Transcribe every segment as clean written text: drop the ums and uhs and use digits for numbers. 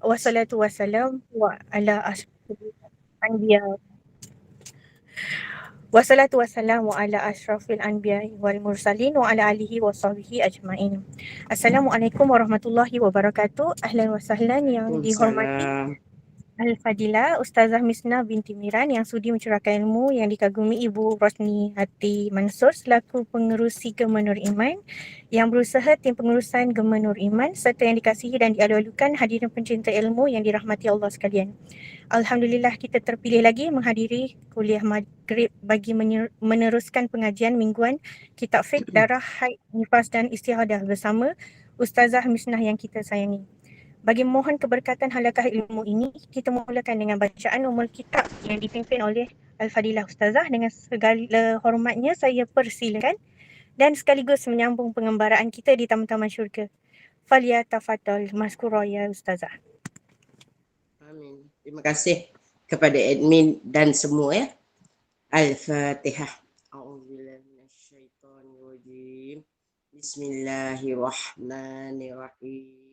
wassalatu wassalam wa ala asyrafil anbiya wassalatu wassalamu ala asyrafil anbiya wal mursalin wa ala alihi wa sahbihi ajmain. Assalamualaikum warahmatullahi wabarakatuh. Ahlan wa sahlan yang dihormati Waalaikumsalam. Al-Fadilah Ustazah Misnah binti Miran yang sudi mencurahkan ilmu, yang dikagumi Ibu Rosni Hati Mansur selaku pengerusi Gema Nur Iman, yang berusaha tim pengurusan Gema Nur Iman, serta yang dikasihi dan dialu-alukan hadirin pencinta ilmu yang dirahmati Allah sekalian. Alhamdulillah kita terpilih lagi menghadiri kuliah maghrib bagi meneruskan pengajian mingguan Kitab Fiqh Darah, Haid, Nifas dan Istihadah bersama Ustazah Misnah yang kita sayangi. Bagi mohon keberkatan halakah ilmu ini, kita mulakan dengan bacaan umul kitab yang dipimpin oleh Al-Fadilah Ustazah. Dengan segala hormatnya saya persilakan dan sekaligus menyambung pengembaraan kita di taman-taman syurga. Falyatafaddal maskura ya Ustazah. Amin. Terima kasih kepada admin dan semua ya. Al-Fatihah. A'udzubillahi minasyaitonirrajim. Bismillahirrahmanirrahim.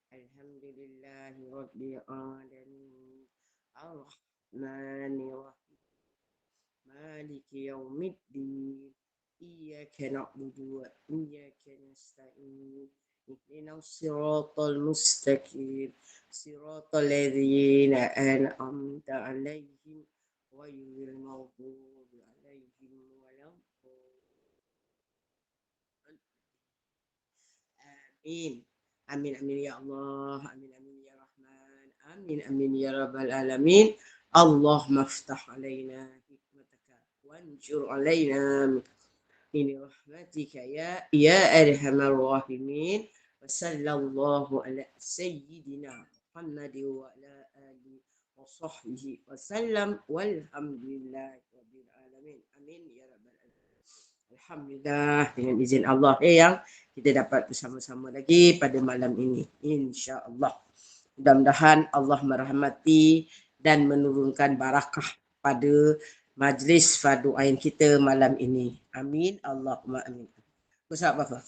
Alhamdulillahi rabbil alamin. Ar-Rahmanirrahim. Maliki yaumiddin. Iyyaka na'budu wa iyyaka nasta'in. Ihdinas siratal mustaqim. Siratal ladzina an'amta 'alaihim ghairil maghdubi 'alaihim waladdallin. Amin. Amin amin ya Allah. Amin amin ya Rahman. Amin amin ya Rabbal alamin. Allahumma iftah 'alaina hikmataka wanjur 'alaina min rahmatika ya arhamar rahimin. Wa sallallahu ala sayyidina Muhammad wa ala alihi wa sahbihi wa sallam walhamdulillahi rabbil alamin. Amin ya rabbal alamin. Alhamdulillah, dengan izin Allah yang kita dapat bersama-sama lagi pada malam ini, insya-Allah. Mudah-mudahan Allah merahmati dan menurunkan barakah pada majlis fardu ain kita malam ini. Amin. Allahumma amin. Ke surat apa?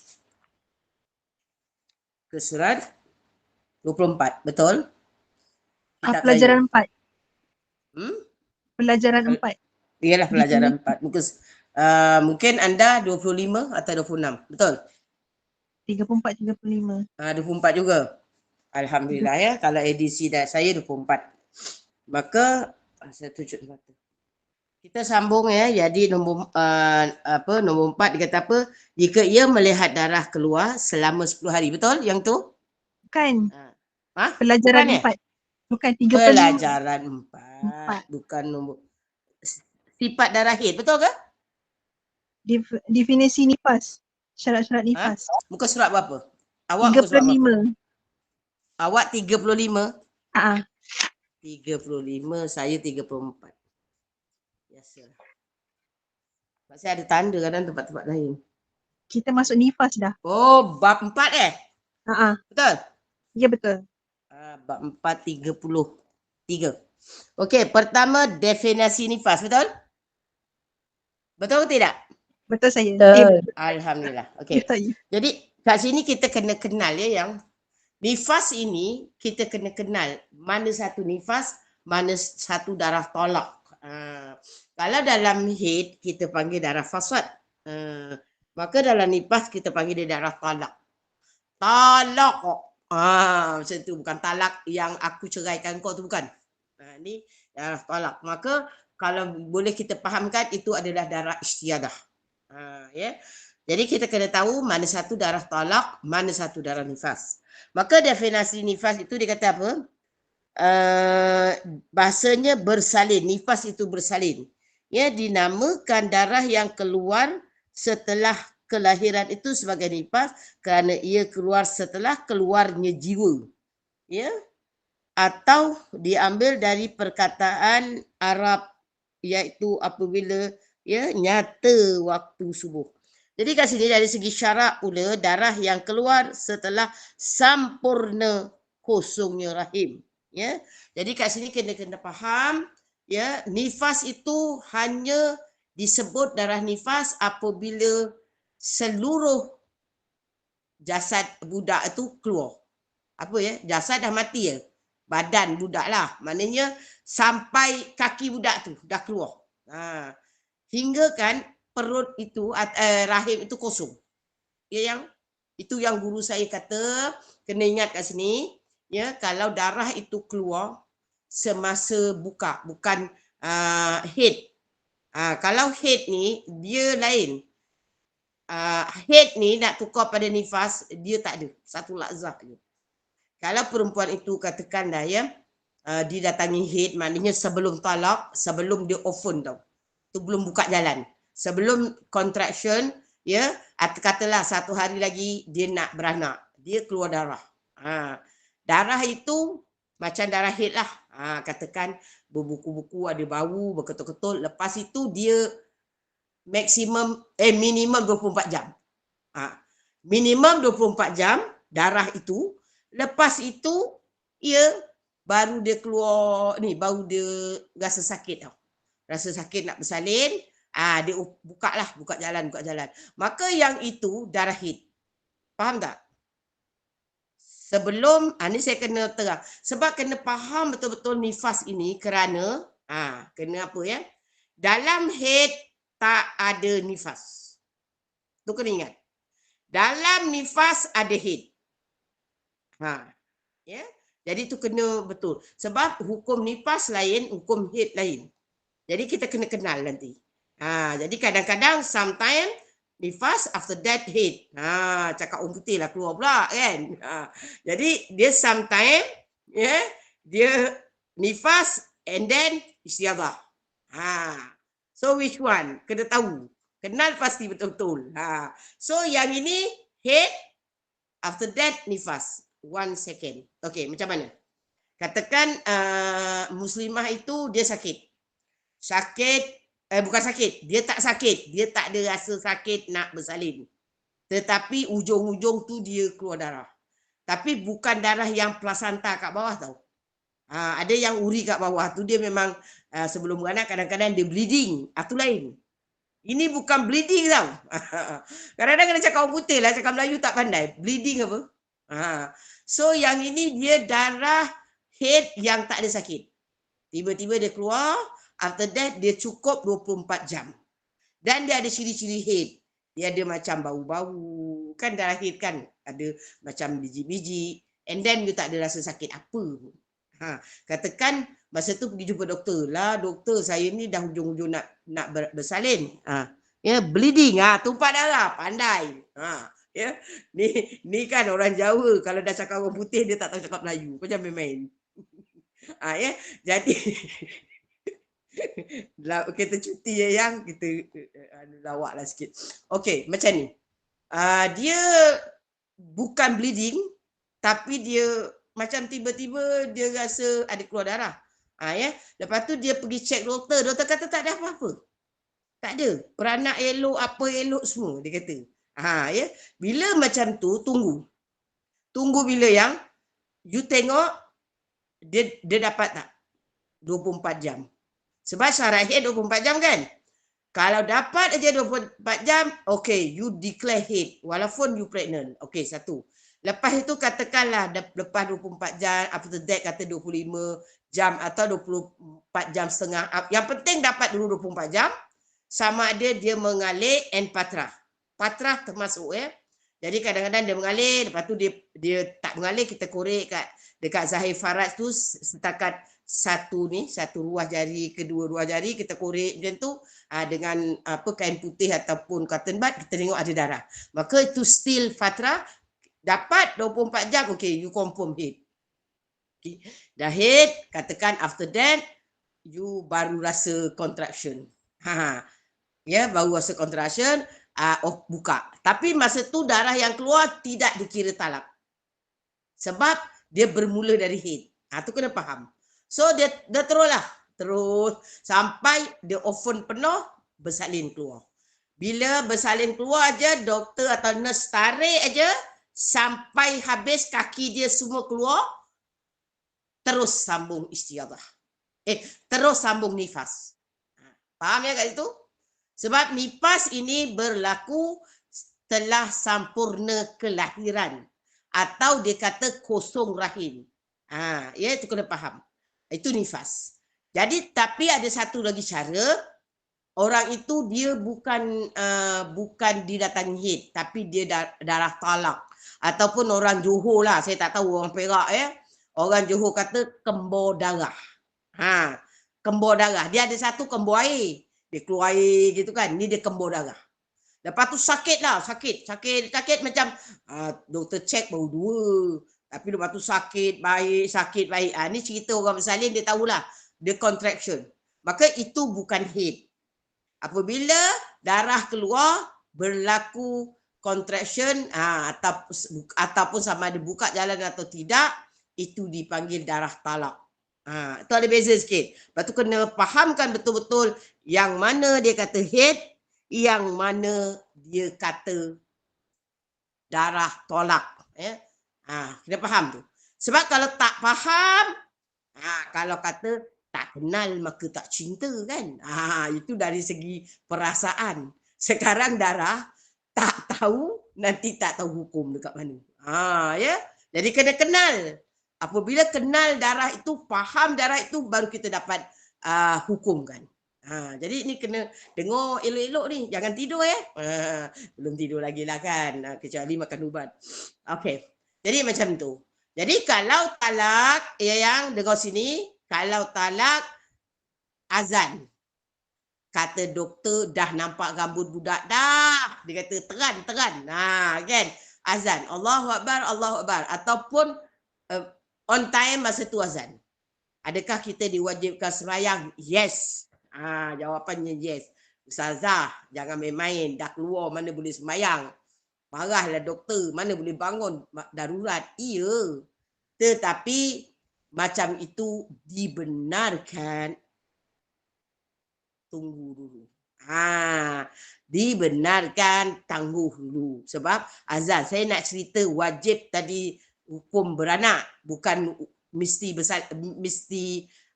Ke surat 24, betul? Kitab Pelajaran saya. 4. Pelajaran 4. Ialah pelajaran 4. Mungkin anda 25 atau 26, betul? 34, 35. 24 juga. Alhamdulillah ya, kalau edisi saya 24. Maka saya tunjuk mata. Kita sambung ya. Jadi nombor 4 dia kata apa? Jika ia melihat darah keluar selama 10 hari. Betul yang tu? Bukan. Pelajaran Bukan 4. Bukan 35. Pelajaran 4. Bukan nombor sifat darah haid. Betul ke? Definisi nifas. Syarat-syarat nifas. Muka surat berapa? Awak muka surat berapa? 35. Awak 35? 35, saya 34. Biasalah. Sebab saya ada tanda kadang tempat-tempat lain. Kita masuk nifas dah. Oh, bab 4 Betul? Ya, betul. Bab 4, 33. Okey, pertama definisi nifas, betul? Betul ke tidak? Betul saya. Alhamdulillah. Okey. Jadi kat sini kita kena kenal ya yang nifas ini, kita kena kenal mana satu nifas, mana satu darah tolak. Kalau dalam haid kita panggil darah fasad. Maka dalam nifas kita panggil dia darah talak. Talak kok. Macam tu, bukan talak yang aku ceraikan kau tu, bukan. Ni darah talak. Maka kalau boleh kita fahamkan itu adalah darah istiadah. Ya. Jadi kita kena tahu mana satu darah talak, mana satu darah nifas. Maka definisi nifas itu dia kata apa? Bahasanya bersalin. Nifas itu bersalin. Ya, dinamakan darah yang keluar setelah kelahiran itu sebagai nifas kerana ia keluar setelah keluarnya jiwa. Ya. Atau diambil dari perkataan Arab iaitu apabila ya nyata waktu subuh. Jadi kat sini dari segi syarak pula darah yang keluar setelah sampurna kosongnya rahim. Ya. Jadi kat sini kena faham ya, nifas itu hanya disebut darah nifas apabila seluruh jasad budak itu keluar. Apa ya? Jasad dah mati ya. badan budak lah. Maknanya sampai kaki budak tu dah keluar. Hingga kan perut itu, rahim itu kosong. Ya, yang itu yang guru saya kata, kena ingat kat sini, ya, kalau darah itu keluar semasa buka, bukan head. Kalau head ni dia lain. Head ni nak tukar pada nifas, dia tak ada. Satu lakzah je. Kalau perempuan itu katakan dah, ya, didatangi head, maknanya sebelum talak, sebelum dia open tau. Tu belum buka jalan. Sebelum contraction, ya, katalah satu hari lagi dia nak beranak, dia keluar darah. Darah itu macam darah head lah. Katakan berbuku-buku, ada bau, berketul-ketul. Lepas itu dia minimum 24 jam. Minimum 24 jam darah itu. Lepas itu baru dia keluar ni, baru dia rasa sakit tau. Rasa sakit nak bersalin, dia buka jalan. Maka yang itu darah haid. Faham tak? Sebelum, ni saya kena terang. Sebab kena faham betul-betul nifas ini kerana, kena apa ya? Dalam haid tak ada nifas. Tu kena ingat. Dalam nifas ada haid. Ya. Jadi tu kena betul. Sebab hukum nifas lain, hukum haid lain. Jadi kita kena kenal nanti. Jadi kadang-kadang sometimes nifas, after that haid. Cakap orang putih lah keluar pula kan. Jadi dia sometimes dia nifas and then istiadah. So which one? Kena tahu. Kenal pasti betul-betul. So yang ini haid, after that nifas. 1 second. Okay, macam mana? Katakan muslimah itu dia sakit. Bukan sakit, dia tak sakit, dia tak ada rasa sakit nak bersalin, tetapi ujung-ujung tu dia keluar darah, tapi bukan darah yang plasenta kat bawah tau. Ada yang uri kat bawah tu dia memang sebelum beranak kadang-kadang dia bleeding, tu lain. Ini bukan bleeding tau. Kadang-kadang kena cakap orang putih lah, cakap Melayu tak pandai, bleeding apa. So yang ini dia darah haid yang tak ada sakit, tiba-tiba dia keluar. After that, dia cukup 24 jam. Dan dia ada ciri-ciri haid. Dia ada macam bau-bau. Kan darah haid kan? Ada macam biji-biji. And then dia tak ada rasa sakit apa. Katakan masa tu pergi jumpa doktor. Lah doktor, saya ni dah hujung-hujung nak bersalin. Bleeding. Tumpah darah. Pandai. Ni kan orang Jawa. Kalau dah cakap orang putih, dia tak tahu cakap Melayu. Kau jangan main-main. Jadi... kita cuti yang kita lawak lah sikit. Okey, macam ni. Dia bukan bleeding, tapi dia macam tiba-tiba dia rasa ada keluar darah. Lepas tu dia pergi check doktor. Doktor kata tak ada apa-apa. Tak ada. Beranak elok, apa elok semua dia kata. Bila macam tu tunggu. Tunggu bila yang you tengok dia dapat tak 24 jam. Sebab syarat haid 24 jam kan. Kalau dapat aja 24 jam, okay, you declare haid walaupun you pregnant. Okay, satu. Lepas itu katakanlah lepas 24 jam, after that kata 25 jam atau 24 jam setengah. Yang penting dapat dulu 24 jam. Sama ada dia mengalir and patrah. Patrah termasuk Jadi kadang-kadang dia mengalir, lepas tu dia tak mengalir, kita korek dekat zahir faraj tu setakat satu ruas jari, kedua ruas jari kita korek macam tu dengan kain putih ataupun cotton bud, kita tengok ada darah. Maka itu still fatrah, dapat 24 jam, okay, you confirm haid. Okay. Dah haid, katakan after that you baru rasa contraction. Baru rasa contraction, buka. Tapi masa tu darah yang keluar tidak dikira talak. Sebab dia bermula dari haid. Tu kena faham. So dia terus sampai dia oven penuh, bersalin keluar. Bila bersalin keluar aja, doktor atau nurse tarik aja sampai habis kaki dia semua keluar, terus sambung istiadah. Terus sambung nifas. Faham ya kat situ? Sebab nifas ini berlaku setelah sampurna kelahiran atau dia kata kosong rahim. Ya itu kena faham. Itu nifas. Jadi tapi ada satu lagi cara, orang itu dia bukan didatangi haid, tapi dia darah talak. Ataupun orang Johor lah, saya tak tahu orang Perak ya. Orang Johor kata kembur darah. Kembur darah. Dia ada satu kembur air. Dia keluar air gitu kan. Ni dia kembur darah. Lepas tu sakit lah, sakit macam doktor cek baru 2. Tapi lepas tu sakit baik. Ni cerita orang bersalin, dia tahulah. Dia contraction. Maka itu bukan haid. Apabila darah keluar, berlaku contraction ataupun sama ada buka jalan atau tidak, itu dipanggil darah talak. Itu ada beza sikit. Lepas tu kena fahamkan betul-betul yang mana dia kata haid, yang mana dia kata darah tolak. Kena faham tu. Sebab kalau tak faham, kalau kata tak kenal maka tak cinta kan. Itu dari segi perasaan. Sekarang darah tak tahu, nanti tak tahu hukum dekat mana. Ya. Jadi kena kenal. Apabila kenal darah itu, faham darah itu, baru kita dapat hukum kan. Jadi ni kena dengar elok-elok ni. Jangan tidur belum tidur lagi lah kan. Kecuali makan ubat. Okey. Jadi macam tu. Jadi kalau talak, yang dengar sini, kalau talak azan. Kata doktor dah nampak rambut budak dah. Dia kata teran. Kan? Azan. Allahu Akbar. Ataupun on time masa tu azan. Adakah kita diwajibkan sembahyang? Yes. Jawapannya yes. Ustazah, jangan main-main. Dah keluar mana boleh sembahyang. Marahlah doktor. Mana boleh bangun. Darurat. Iya. Tetapi macam itu dibenarkan. Tunggu dulu. Dibenarkan tangguh dulu. Sebab azan, saya nak cerita wajib tadi hukum beranak. Bukan mesti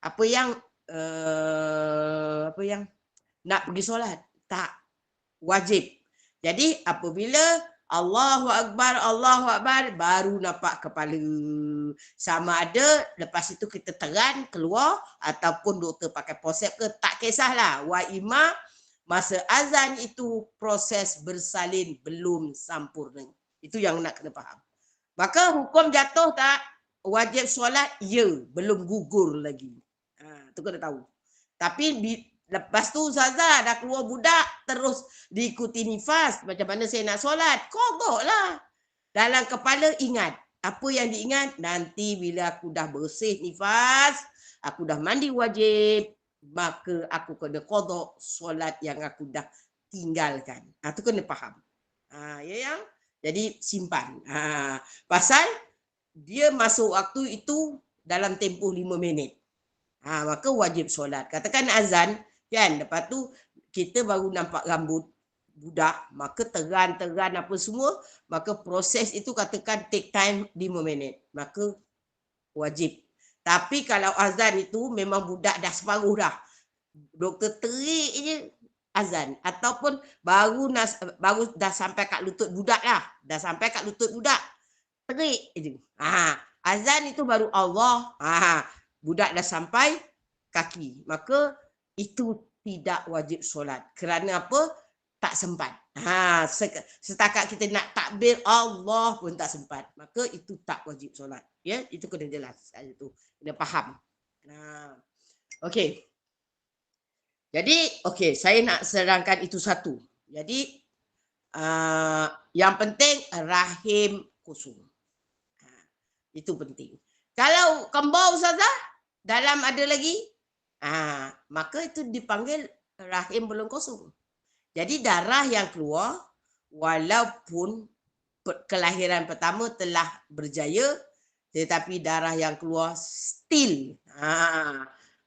apa yang nak pergi solat. Tak. Wajib. Jadi apabila Allahu Akbar, baru nampak kepala. Sama ada lepas itu kita teran keluar ataupun doktor pakai posep ke, tak kisahlah. Wa ima masa azan itu proses bersalin belum sempurna. Itu yang nak kena faham. Maka hukum jatuh tak? Wajib solat? Ya, belum gugur lagi. Itu kena tahu. Tapi lepas tu Ustazah dah keluar budak terus diikuti nifas. Macam mana saya nak solat? Qadha lah. Dalam kepala ingat. Apa yang diingat? Nanti bila aku dah bersih nifas, aku dah mandi wajib, maka aku kena qadha solat yang aku dah tinggalkan. Itu kena faham. Ya yang? Jadi simpan. Pasal dia masuk waktu itu dalam tempoh 5 minit. Maka wajib solat. Katakan azan, kan? Lepas tu kita baru nampak rambut budak, maka teran apa semua, maka proses itu katakan take time 5 minit. Maka wajib. Tapi kalau azan itu memang budak dah separuh dah. Doktor terik je azan. Ataupun baru dah sampai kat lutut budak lah. Dah sampai kat lutut budak. Terik je. Azan itu baru Allah. Budak dah sampai kaki. Maka itu tidak wajib solat. Kerana apa? Tak sempat. Setakat kita nak takbir Allah pun tak sempat. Maka itu tak wajib solat. Ya, itu kena jelas. Itu kena faham. Okey. Jadi, saya nak serangkan itu satu. Jadi, yang penting rahim kosong. Itu penting. Kalau kembar Ustazah, dalam ada lagi, maka itu dipanggil rahim belum kosong. Jadi darah yang keluar, walaupun kelahiran pertama telah berjaya, tetapi darah yang keluar still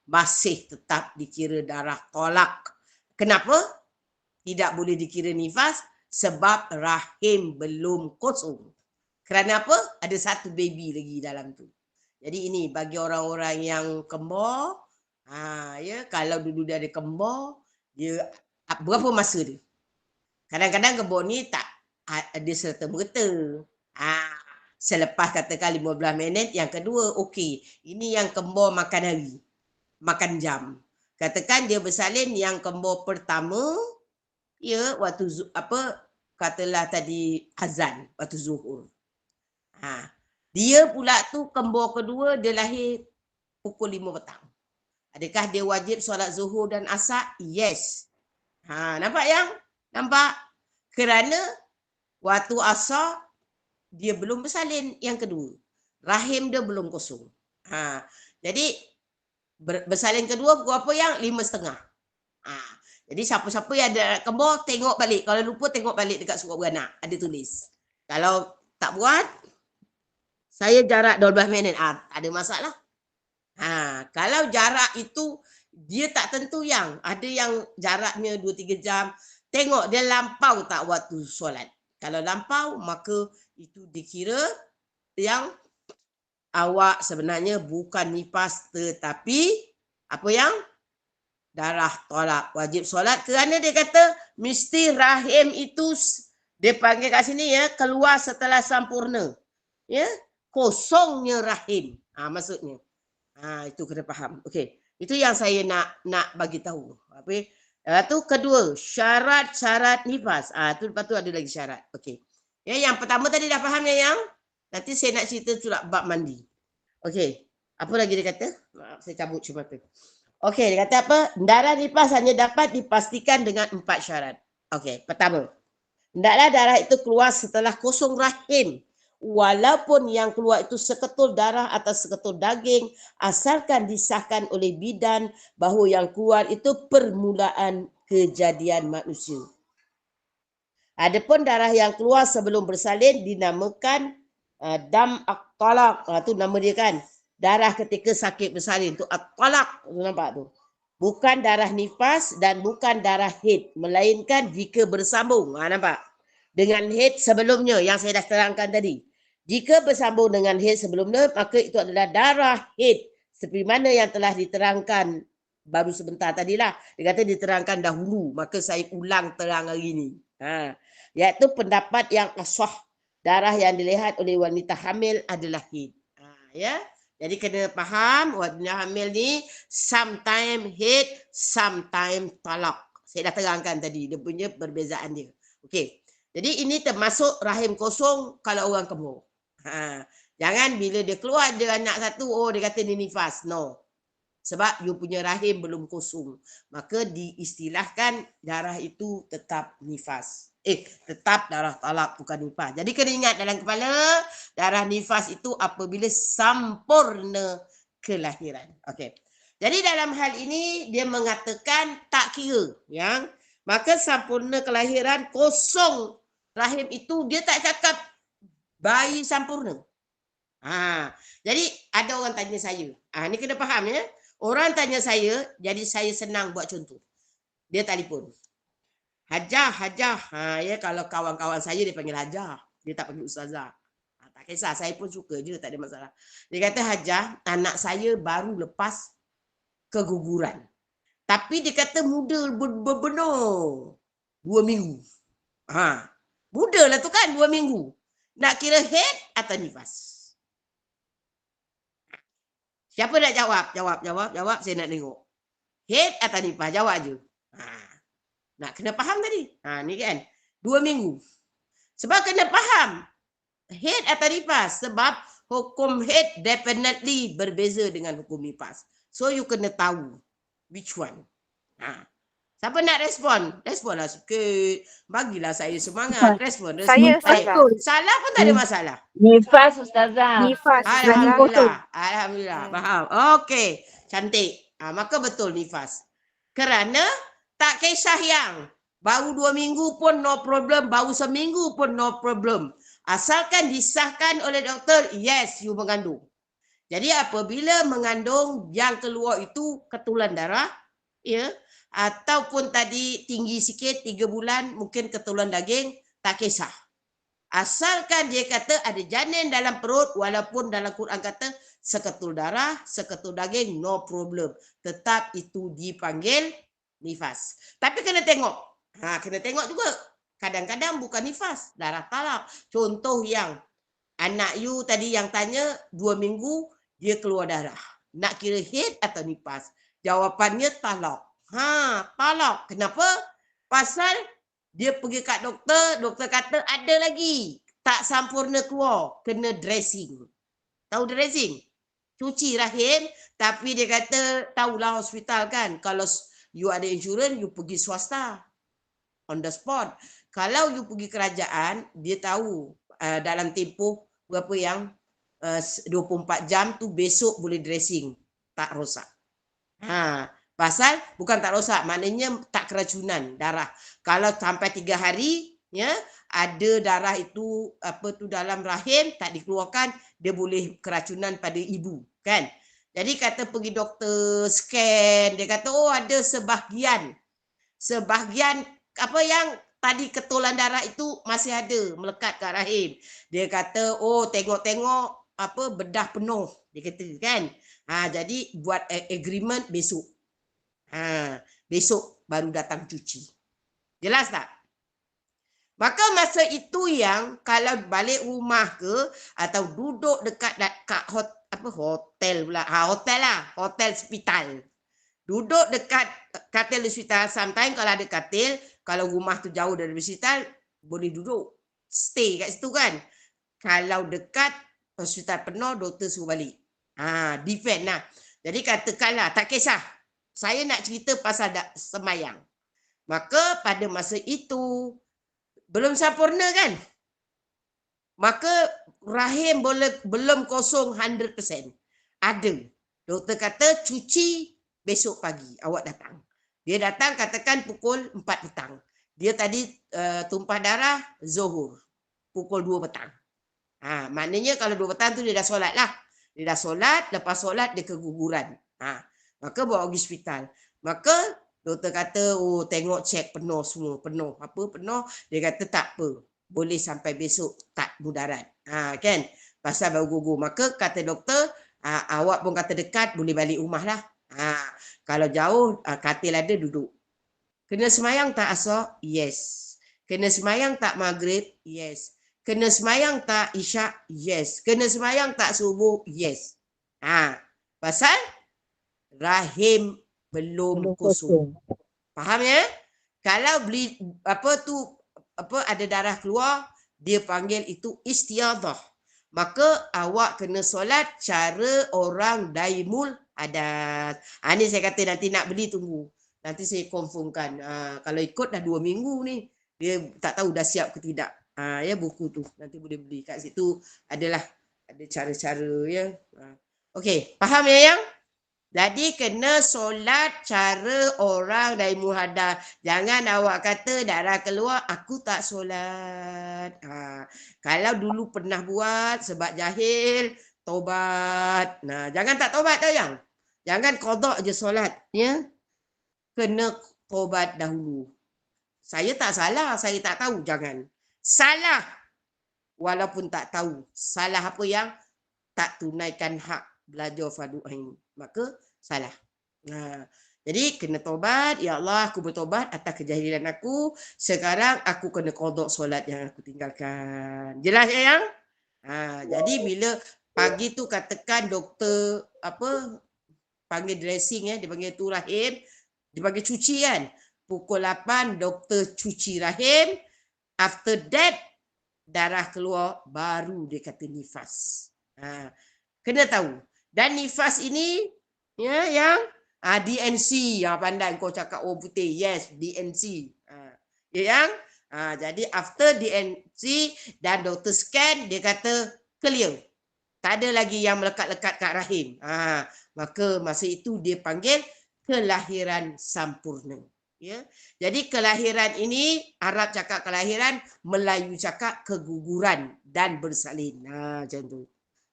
masih tetap dikira darah tolak. Kenapa? Tidak boleh dikira nifas sebab rahim belum kosong. Kerana apa? Ada satu baby lagi dalam tu. Jadi ini bagi orang-orang yang kembar, kalau dulu dia ada kembar, dia berapa masa dia? Kadang-kadang kembar ni tak ada serta-merta. Selepas katakan 15 minit, yang kedua okey. Ini yang kembar makan hari. Makan jam. Katakan dia bersalin yang kembar pertama, ya waktu katalah tadi azan waktu zuhur. Dia pula tu kembar kedua dia lahir pukul 5 petang. Adakah dia wajib solat zuhur dan asar? Yes. Nampak yang? Nampak? Kerana waktu asar dia belum bersalin yang kedua. Rahim dia belum kosong. Jadi bersalin kedua pukul apa yang? 5.30. Jadi siapa-siapa yang ada kembar tengok balik. Kalau lupa tengok balik dekat surat beranak. Ada tulis. Kalau tak buat, saya jarak 12 minit. Tak ada masalah. Kalau jarak itu dia tak tentu yang. Ada yang jaraknya 2-3 jam. Tengok dia lampau tak waktu solat. Kalau lampau, maka itu dikira yang awak sebenarnya bukan nifas tetapi apa yang? Darah tolak. Wajib solat kerana dia kata mesti rahim itu dia panggil kat sini ya, keluar setelah sempurna. Ya, kosongnya rahim. Maksudnya. Itu kena faham. Okey. Itu yang saya nak bagi tahu. Tu kedua, syarat-syarat nifas. Tu lepas tu ada lagi syarat. Okey. Ya, yang pertama tadi dah faham ya yang? Nanti saya nak cerita pula bab mandi. Okey. Apa lagi dia kata? Maaf, saya cabut cuma tu. Okey, dia kata apa? Darah nifas hanya dapat dipastikan dengan 4 syarat. Okey, pertama. Hendaklah darah itu keluar setelah kosong rahim. Walaupun yang keluar itu seketul darah atau seketul daging, asalkan disahkan oleh bidan bahawa yang keluar itu permulaan kejadian manusia. Adapun darah yang keluar sebelum bersalin dinamakan dam at-talaq. Tu nama dia kan. Darah ketika sakit bersalin tu at-talaq. Nampak tu. Bukan darah nifas dan bukan darah haid, melainkan jika bersambung. Nampak? Dengan haid sebelumnya yang saya dah terangkan tadi. Jika bersambung dengan haid sebelumnya, maka itu adalah darah haid. Seperti mana yang telah diterangkan baru sebentar tadilah. Dia kata diterangkan dahulu, maka saya ulang terang hari ini. Iaitu pendapat yang asah. Darah yang dilihat oleh wanita hamil adalah haid. Ya. Jadi kena faham wanita hamil ni sometime haid, sometime talak. Saya dah terangkan tadi dia punya perbezaan dia. Okey. Jadi ini termasuk rahim kosong kalau orang kemur. Jangan bila dia keluar dia anak satu, dia kata dia nifas. No. Sebab you punya rahim belum kosong. Maka diistilahkan darah itu tetap nifas. Tetap darah talak bukan nifas. Jadi kena ingat dalam kepala, darah nifas itu apabila sempurna kelahiran. Okey. Jadi dalam hal ini dia mengatakan tak kira yang maka sempurna kelahiran kosong rahim itu dia tak cakap bayi sempurna. Jadi ada orang tanya saya. Ni kena faham ya. Orang tanya saya, jadi saya senang buat contoh. Dia telefon. Hajah. Ya kalau kawan-kawan saya dia panggil Hajah. Dia tak panggil Ustazah. Tak kisah, saya pun suka je, tak ada masalah. Dia kata Hajah, anak saya baru lepas keguguran. Tapi dia kata muda benar. 2 minggu. Muda lah tu kan 2 minggu. Nak kira haid atau nifas? Siapa nak jawab? Jawab. Saya nak tengok. Haid atau nifas? Jawab je. Nak kena faham tadi. Ni kan. 2 minggu. Sebab kena faham. Haid atau nifas. Sebab hukum haid definitely berbeza dengan hukum nifas. So you kena tahu which one. Siapa nak respon? Responlah sikit. Bagilah saya semangat. Respon. Saya, Ustazah. Salah pun tak ada masalah. Nifas Ustazah. Nifas. Alhamdulillah. Faham. Okey. Cantik. Maka betul nifas. Kerana tak kisah yang baru 2 minggu pun no problem. Baru seminggu pun no problem. Asalkan disahkan oleh doktor, yes, you mengandung. Jadi apabila mengandung yang keluar itu ketulan darah, ya, ataupun tadi tinggi sikit 3 bulan mungkin ketulan daging, tak kisah. Asalkan dia kata ada janin dalam perut, walaupun dalam Quran kata seketul darah, seketul daging, no problem. Tetap itu dipanggil nifas. Tapi kena tengok. Kena tengok juga. Kadang-kadang bukan nifas, darah talak. Contoh yang Anak you tadi yang tanya 2 minggu dia keluar darah. Nak kira head atau nifas? Jawapannya talak. Talak. Kenapa? Pasal dia pergi kat doktor, doktor kata ada lagi. Tak sempurna keluar, kena dressing. Tahu dressing? Cuci rahim, tapi dia kata tahulah hospital kan. Kalau you ada insurans, you pergi swasta. On the spot. Kalau you pergi kerajaan, dia tahu dalam tempoh berapa yang 24 jam tu besok boleh dressing. Tak rosak. Pasal bukan tak rosak, maknanya tak keracunan darah. Kalau sampai 3 hari, ya, ada darah itu dalam rahim tak dikeluarkan, dia boleh keracunan pada ibu, kan? Jadi kata pergi doktor scan, dia kata ada sebahagian apa yang tadi ketulan darah itu masih ada melekat kat rahim. Dia kata tengok-tengok bedah penuh, dia kata kan. Jadi buat agreement besok. Besok baru datang cuci. Jelas tak? Maka masa itu yang kalau balik rumah ke atau duduk dekat hotel pula. Hotel hospital. Duduk dekat katil hospital. Sometimes kalau ada katil, kalau rumah tu jauh dari hospital, boleh duduk. Stay kat situ kan. Kalau dekat hospital penuh, doktor suruh balik. Depend lah. Jadi katakanlah, tak kisah. Saya nak cerita pasal semayang. Maka pada masa itu, belum sempurna kan? Maka rahim belum kosong 100%. Ada. Doktor kata cuci besok pagi awak datang. Dia datang katakan pukul 4 petang. Dia tadi tumpah darah zuhur. Pukul 2 petang. Maknanya kalau 2 petang tu dia dah solat lah. Dia dah solat, lepas solat dia keguguran. Maka bawa pergi hospital. Maka doktor kata, tengok cek penuh semua. Penuh. Penuh? Dia kata tak apa. Boleh sampai besok tak mudarat. Kan? Pasal baru gugur. Maka kata doktor, awak pun kata dekat, boleh balik rumah lah. Kalau jauh, katil ada duduk. Kena semayang tak asar? Yes. Kena semayang tak maghrib? Yes. Kena semayang tak isyak? Yes. Kena semayang tak subuh? Yes. Pasal rahim belum kosong. Faham ya? Kalau beli ada darah keluar, dia panggil itu istiadah. Maka awak kena solat cara orang daimul hadas. Ni saya kata nanti nak beli tunggu. Nanti saya confirmkan. Kalau ikut dah 2 minggu ni, dia tak tahu dah siap ke tidak. Ya buku tu nanti boleh beli kat situ, ada cara-cara ya. Okey, faham ya yang? Jadi kena solat cara orang daimul hadas. Jangan awak kata darah keluar, aku tak solat. Kalau dulu pernah buat sebab jahil, tobat. Jangan tak tobat tau yang. Jangan qada je solat, ya. Kena tobat dahulu. Saya tak salah, saya tak tahu, jangan. Salah walaupun tak tahu. Salah apa yang tak tunaikan hak belajar fardu ain. Maka salah. Jadi kena tobat, ya Allah aku bertobat atas kejahilan aku. Sekarang aku kena qada solat yang aku tinggalkan. Jelas ya yang? Jadi bila pagi tu katakan doktor panggil dressing dia panggil tu rahim, dia panggil cuci kan. Pukul 8 doktor cuci rahim. After that darah keluar baru dia kata nifas. Kena tahu. Dan nifas ini ya yang DNC yang pandai kau cakap putih. Yes, DNC. Ya yang jadi after DNC dan doktor scan dia kata clear. Tak ada lagi yang melekat-lekat kat rahim. Maka masa itu dia panggil kelahiran sempurna. Ya. Jadi kelahiran ini Arab cakap kelahiran, Melayu cakap keguguran dan bersalin. Macam tu.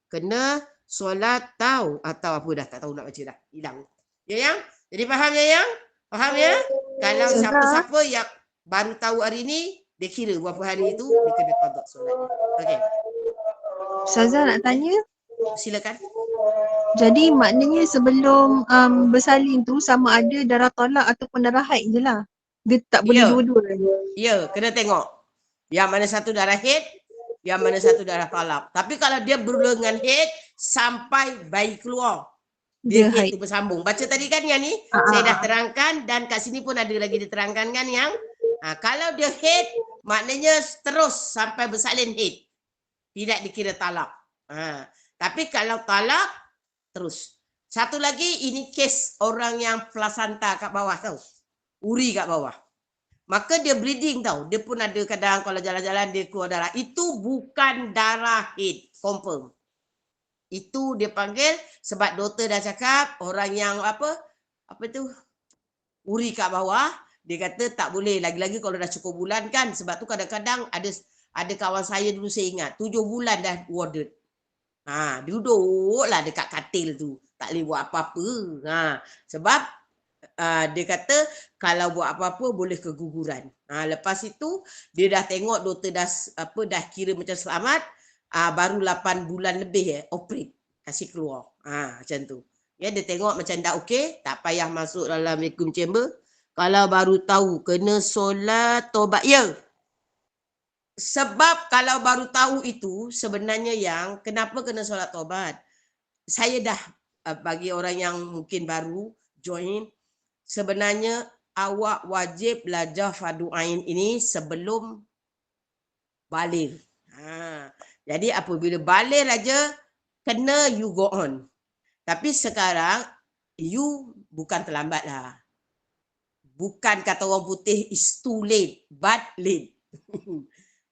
Kena solat tahu atau apa dah tak tahu nak baca dah. Hilang. Ya yang? Jadi faham ya yang? Faham ya? Kalau siapa-siapa yang baru tahu hari ni, dia kira berapa hari itu dia kena qada solat. Okey. Ustazah nak tanya. Silakan. Jadi maknanya sebelum bersalin tu sama ada darah tolak ataupun darah haid je lah. Dia tak boleh dua-dua. Ya, kena tengok. Yang mana satu darah haid, yang mana satu darah talak. Tapi kalau dia berhubungan dengan haid sampai bayi keluar, dia haid tu bersambung. Baca tadi kan yang ni, saya dah terangkan dan kat sini pun ada lagi diterangkan kan yang kalau dia haid, maknanya terus sampai bersalin haid. Tidak dikira talak. Tapi kalau talak, terus. Satu lagi, ini kes orang yang plasenta kat bawah tau. Uri kat bawah. Maka dia bleeding tau. Dia pun ada kadang kalau jalan-jalan dia keluar darah. Itu bukan darah haid. Confirm. Itu dia panggil sebab doktor dah cakap orang yang apa tu uri kat bawah, dia kata tak boleh lagi-lagi kalau dah cukup bulan kan. Sebab tu kadang-kadang ada kawan saya dulu saya ingat 7 bulan dah warded. Duduklah dekat katil tu. Tak boleh buat apa-apa. Sebab dia kata kalau buat apa-apa boleh keguguran. Lepas itu dia dah tengok doktor dah kira macam selamat, baru 8 bulan lebih operate kasih keluar. Macam tu. Ya, dia tengok macam dah okey, tak payah masuk dalam vacuum chamber. Kalau baru tahu kena solat taubat ya. Sebab kalau baru tahu itu sebenarnya yang kenapa kena solat taubat. Saya dah bagi orang yang mungkin baru join, sebenarnya awak wajib belajar fardu ain ini sebelum baligh. Jadi apabila baligh aja kena you go on. Tapi sekarang you bukan terlambat lah. Bukan kata orang putih is too late but late.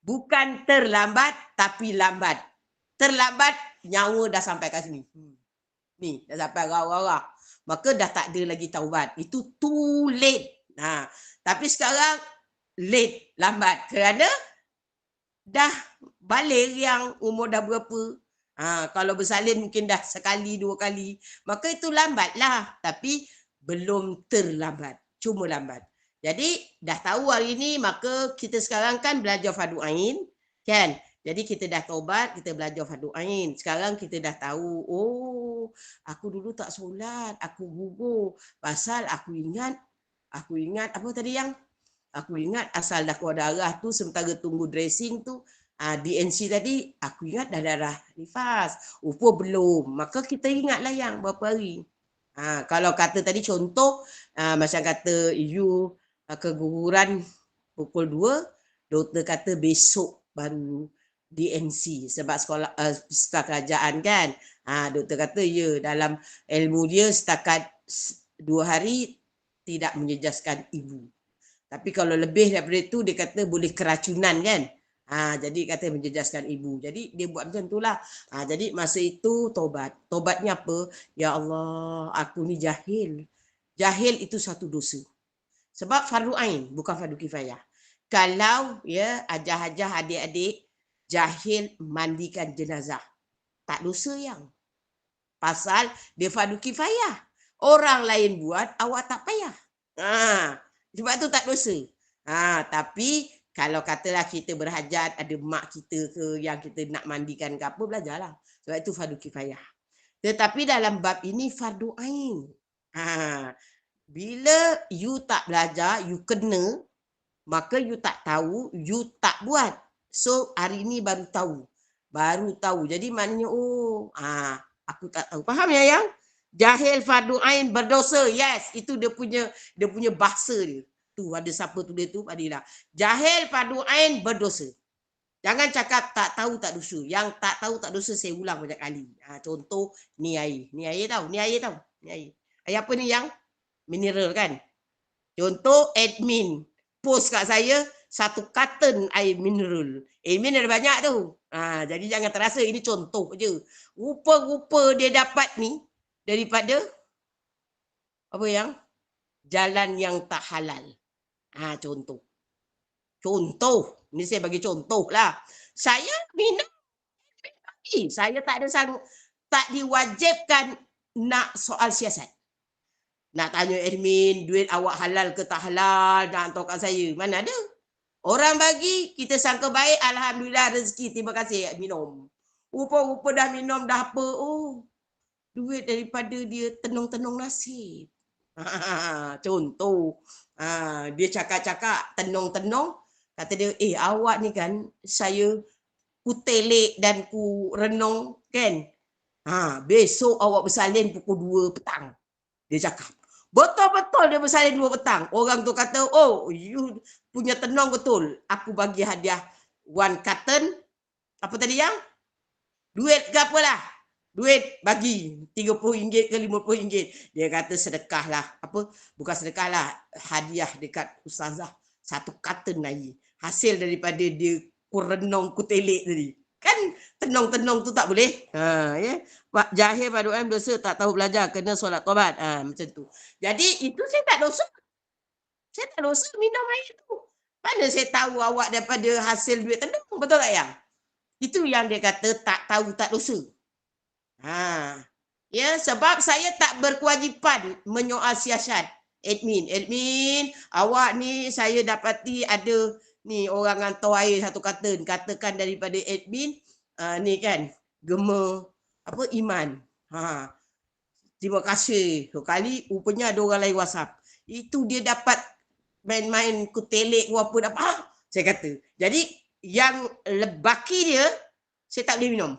Bukan terlambat tapi lambat. Terlambat nyawa dah sampai kat sini. Ni dah sampai garah-garah. Maka dah tak ada lagi taubat. Itu too late. Tapi sekarang late, lambat. Kerana dah balik yang umur dah berapa. Kalau bersalin mungkin dah sekali, 2 kali. Maka itu lambat lah. Tapi belum terlambat. Cuma lambat. Jadi dah tahu hari ni maka kita sekarang kan belajar fardu ain. Kan? Jadi kita dah taubat, kita belajar fardu ain. Sekarang kita dah tahu, oh aku dulu tak solat, aku gugur. Pasal aku ingat apa tadi yang? Aku ingat asal dah keluar darah tu sementara tunggu dressing tu, DNC tadi, aku ingat dah darah nifas. Rupa belum. Maka kita ingatlah yang berapa hari. Kalau kata tadi contoh, macam kata you keguguran pukul 2, doktor kata besok baru DNC sebab sekolah staf kerajaan kan. Doktor kata ya dalam ilmu dia setakat 2 hari tidak menjejaskan ibu. Tapi kalau lebih daripada itu dia kata boleh keracunan kan. Jadi kata menjejaskan ibu. Jadi dia buat macam itulah. Jadi masa itu taubat. Taubatnya apa? Ya Allah, aku ni jahil. Jahil itu satu dosa. Sebab fardu ain bukan fardu kifayah. Kalau ya ajah-ajah adik-adik jahil mandikan jenazah, tak dosa yang. Pasal dia fardu kifayah. Orang lain buat, awak tak payah. Sebab tu tak dosa. Tapi kalau katalah kita berhajat, ada mak kita ke yang kita nak mandikan ke apa, belajarlah. Sebab itu fardu kifayah. Tetapi dalam bab ini fardu ain. Bila you tak belajar, you kena, maka you tak tahu, you tak buat. So hari ni baru tahu. Jadi maknanya aku tak tahu. Faham ya yang? Jahil fardu ain berdosa. Yes, itu dia punya bahasa dia. Tu ada siapa tulis tu Fadilah. Jahil fardu ain berdosa. Jangan cakap tak tahu tak dosa. Yang tak tahu tak dosa saya ulang banyak kali. Contoh ni air. Ni air tahu. Ni air tahu. Ni air. Air apa ni yang? Mineral kan. Contoh admin post kat saya 1 karton air mineral. Admin ada banyak tu. Jadi jangan terasa ini contoh je. Rupa-rupa dia dapat ni daripada apa yang? Jalan yang tak halal. Contoh. Contoh. Ni saya bagi contoh lah. Saya minum. Saya tak ada tak diwajibkan nak soal siasat. Nak tanya admin, duit awak halal ke tak halal, nak hantar kat saya. Mana ada? Orang bagi, kita sangka baik, alhamdulillah rezeki, terima kasih minum. Rupa-rupa dah minum, dah apa, duit daripada dia tenung-tenung nasib. Contoh, dia cakap-cakap tenung-tenung, kata dia, awak ni kan, saya ku telek dan ku renung kan. Besok awak bersalin pukul 2 petang. Dia cakap. Betul-betul dia bersalin 2 petang. Orang tu kata, oh you punya tenang betul. Aku bagi hadiah 1 carton. Apa tadi yang? Duit ke apalah. Duit bagi RM30 ke RM50. Dia kata sedekah lah. Apa? Bukan sedekah lah. Hadiah dekat ustazah. 1 carton lagi. Hasil daripada dia kurenong kutelek tadi. Kan tenong-tenong tu tak boleh. Ya. Pak jahil pada orang dosa tak tahu belajar. Kena solat taubat. Macam tu. Jadi itu saya tak dosa. Saya tak dosa minum air tu. Mana saya tahu awak daripada hasil duit tenong. Betul tak yang? Itu yang dia kata tak tahu tak dosa. Ya, sebab saya tak berkewajipan menyoal siasat admin, awak ni saya dapati ada ni orang hantar air 1 carton, katakan daripada admin ni kan gema apa iman. Terima kasih. Kali rupanya ada orang lain WhatsApp. Itu dia dapat main-main kutelek ke apa dapat. Saya kata. Jadi yang baki dia saya tak boleh minum.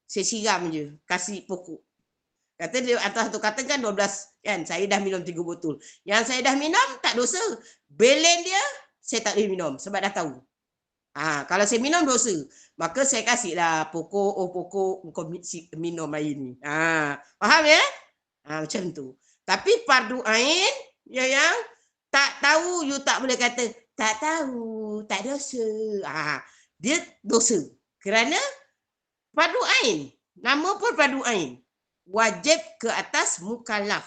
Saya siram je, kasih pokok. Kata dia atas 1 carton kan 12 kan. Saya dah minum 3 botol. Yang saya dah minum tak dosa. Belen dia saya tak boleh minum sebab dah tahu. Kalau saya minum dosa. Maka saya kasihlah pokok, pokok kau minum air ni. Faham ya? Macam tu. Tapi fardu ain ya yang tak tahu you tak boleh kata tak tahu, tak dosa. Dia dosa. Kerana fardu ain. Nama pun fardu ain. Wajib ke atas mukallaf.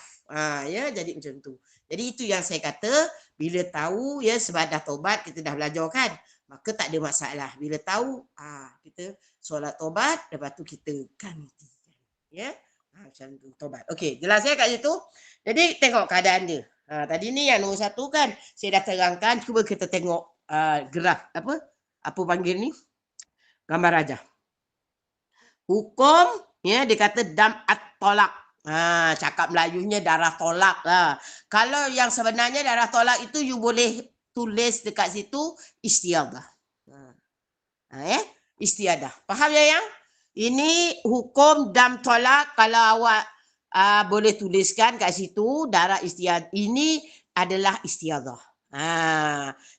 Ya, jadi macam tu. Jadi itu yang saya kata, bila tahu ya sebab dah taubat, kita dah belajar kan. Maka tak ada masalah. Bila tahu, kita solat taubat, lepas tu kita ganti. Ya. Macam tu taubat. Okey, jelas ya kat situ. Jadi tengok keadaan dia. Tadi ni yang nombor 1 kan, saya dah terangkan. Cuba kita tengok graf apa panggil ni? Gambar rajah. Hukum ya dia kata dam at-tolak. Cakap Melayunya darah tolak lah. Kalau yang sebenarnya darah tolak itu you boleh tulis dekat situ istiadah. Istiadah. Faham ya yang? Ini hukum dam tolak. Kalau awak boleh tuliskan kat situ darah istiadah. Ini adalah istiadah.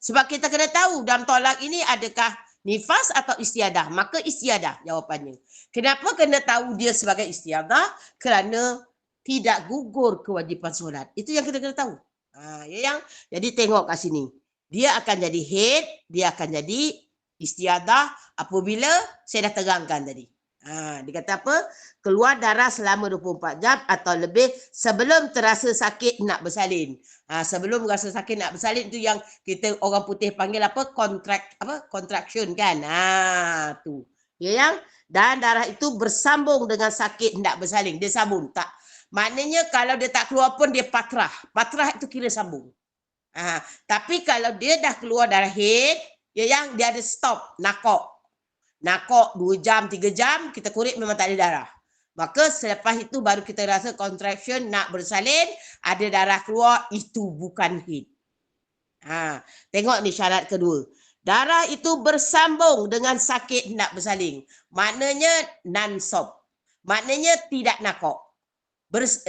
Sebab kita kena tahu dam tolak ini adakah nifas atau istiadah? Maka istiadah jawapannya. Kenapa kena tahu dia sebagai istiadah? Kerana tidak gugur kewajipan solat. Itu yang kita kena tahu. Ya yang? Jadi tengok kat sini. Dia akan jadi haid, dia akan jadi istiadah apabila saya dah terangkan tadi. Dia kata apa? Keluar darah selama 24 jam atau lebih sebelum terasa sakit nak bersalin. Sebelum rasa sakit nak bersalin itu yang kita orang putih panggil apa? Contraction kan. Tu. Ya yang? Dan darah itu bersambung dengan sakit hendak bersalin. Dia sambung tak. Maknanya kalau dia tak keluar pun dia patrah. Patrah itu kira sambung. Tapi kalau dia dah keluar darah haid, ya yang dia ada stop, nakok. Nakok 2 jam, 3 jam, kita kurik memang tak ada darah. Maka selepas itu baru kita rasa contraction nak bersalin, ada darah keluar, itu bukan haid. Tengok ni syarat kedua. Darah itu bersambung dengan sakit hendak bersalin. Maknanya non-stop. Maknanya tidak nakok.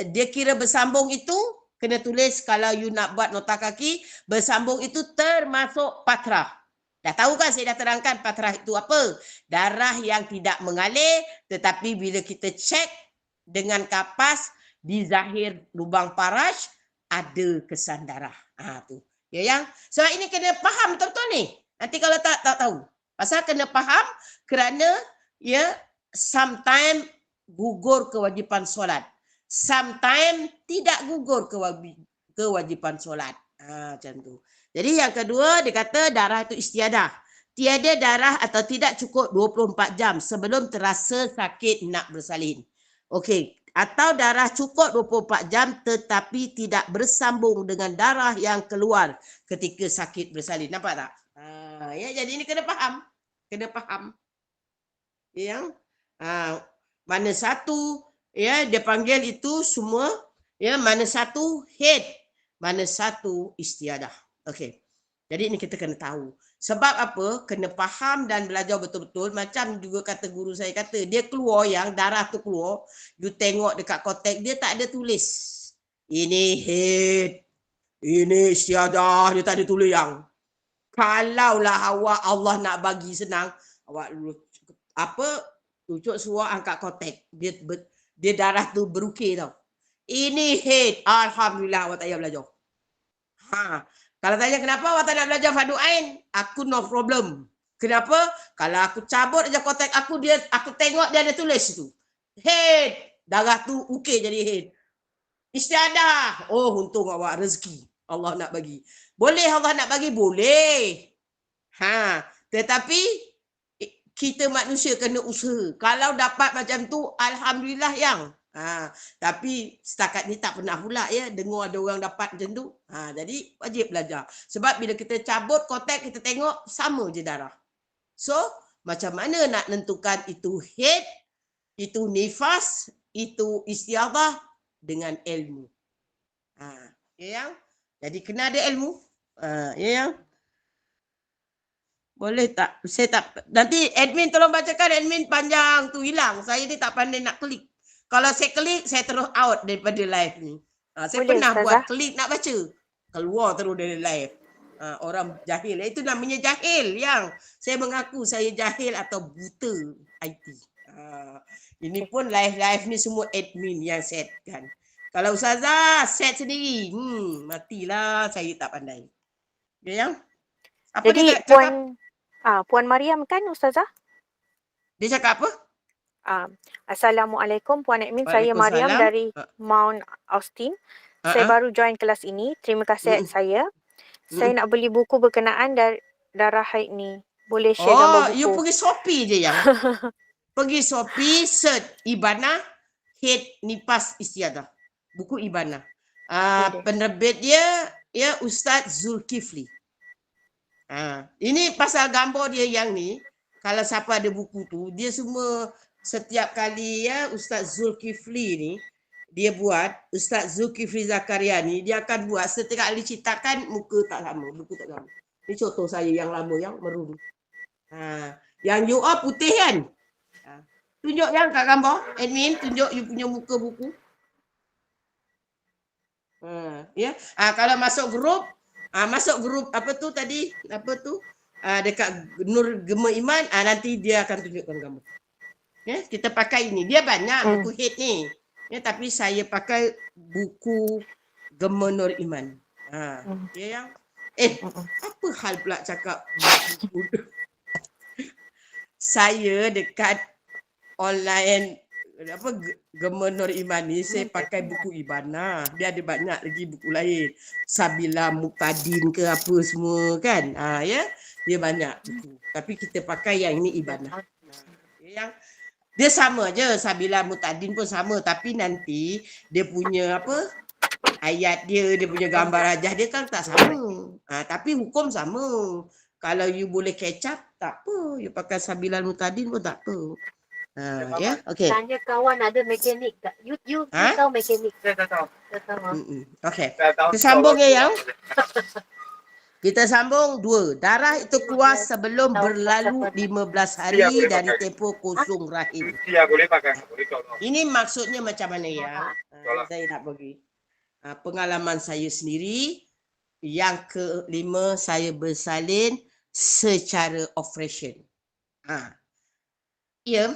Dia kira bersambung itu, kena tulis kalau you nak buat nota kaki, bersambung itu termasuk patrah. Dah tahu kan saya dah terangkan patrah itu apa? Darah yang tidak mengalir, tetapi bila kita cek dengan kapas, di zahir lubang paraj, ada kesan darah. Tu. Ya yang? Sebab ini kena faham betul-betul ni. Nanti kalau tak tahu. Pasal kena faham kerana ya sometimes gugur kewajipan solat. Sometimes tidak gugur kewajipan solat. Macam tu. Jadi yang kedua dia kata darah itu istiadah. Tiada darah atau tidak cukup 24 jam sebelum terasa sakit nak bersalin. Okey. Atau darah cukup 24 jam tetapi tidak bersambung dengan darah yang keluar ketika sakit bersalin. Nampak tak? Ya, jadi ini kena faham. Kena faham. Yang mana satu ya dia panggil itu semua ya mana satu haid, mana satu istiadah. Okey. Jadi ini kita kena tahu. Sebab apa? Kena faham dan belajar betul-betul. Macam juga kata guru saya kata, dia keluar yang darah tu keluar, you tengok dekat kotak dia tak ada tulis. Ini head, ini istiadah, dia tak ada tulis yang. Kalaulah awak Allah nak bagi senang, awak tutup suara angkat kotak. Dia darah tu berukir tau. Ini head, alhamdulillah awak tak payah belajar. Kalau tanya kenapa awak tak nak belajar fardu ain, aku no problem. Kenapa? Kalau aku cabut aja kotak aku tengok dia ada tulis tu. Head, darah tu ukir jadi head. Istiadah. Oh, untung awak rezeki. Allah nak bagi. Boleh Allah nak bagi? Boleh. Tetapi kita manusia kena usaha. Kalau dapat macam tu, alhamdulillah yang. Tapi setakat ni tak pernah pula ya dengar ada orang dapat macam tu. Jadi wajib belajar. Sebab bila kita cabut kotak kita tengok sama je darah. So, macam mana nak nentukan itu head, itu nifas, itu istiadah dengan ilmu. Ya yang? Jadi kena ada ilmu. Ya yang? Boleh tak? Saya tak. Nanti admin tolong bacakan, admin panjang tu hilang. Saya ni tak pandai nak klik. Kalau saya klik, saya terus out daripada live ni. Saya Boleh, pernah Ustazah. buat klik nak baca. Keluar terus dari live. Orang jahil. Itu namanya jahil yang. Saya mengaku saya jahil atau buta IT. Ini pun live-live ni semua admin yang setkan. Kalau Ustazah set sendiri, matilah saya tak pandai. Ya yang? Apa Jadi dia cakap? Puan Mariam kan Ustazah? Dia cakap apa? Assalamualaikum Puan Admin, saya Mariam Waalaikumsalam. dari Mount Austin. Saya baru join kelas ini. Terima kasih saya. Saya nak beli buku berkenaan darah haid ni. Boleh share gambar buku? You pergi Shopee je yang. Pergi Shopee, search Ibana Haid Nifas Istiadah. Buku Ibana. Penerbit dia ya Ustaz Zulkifli. Ini pasal gambar dia yang ni. Kalau siapa ada buku tu, dia semua setiap kali ya Ustaz Zulkifli ni dia buat, Ustaz Zulkifli Zakaria ni dia akan buat setiap kali citakan muka tak sama, buku tak sama. Ini contoh saya yang lama yang merun. Yang you all putih kan? Tunjuk yang kat gambar, admin tunjuk you punya muka buku. Ya. Kalau masuk grup apa tu tadi? Apa tu? Dekat Nur Gema Iman, nanti dia akan tunjukkan gambar. Ya, kita pakai ini. Dia banyak buku hit ni. Ya, tapi saya pakai buku Gema Nur Iman. Ya yang. Apa hal pula cakap buku? Saya dekat online Gema Nur Iman ni saya pakai buku Ibana. Dia ada banyak lagi buku lain. Sabila Muqtadin ke apa semua kan. Ya. Dia banyak buku. Tapi kita pakai yang ini Ibana. Yang dia sama je, Sabila Muqtadin pun sama, tapi nanti dia punya apa? Ayat dia punya gambar rajah dia kan tak sama. Tapi hukum sama. Kalau you boleh catch up, tak apa. You pakai Sabila Muqtadin pun tak apa. Ya, okey. Tanya kawan ada mekanik tak? You tahu mekanik? Saya tak tahu. Okey. Kita sambung ya yang. Kita sambung 2. Darah itu keluar sebelum berlalu 15 hari dari tempoh kosong rahim. Ini maksudnya macam mana ya? Saya nak bagi pengalaman saya sendiri. Yang kelima, saya bersalin secara operation. Ya,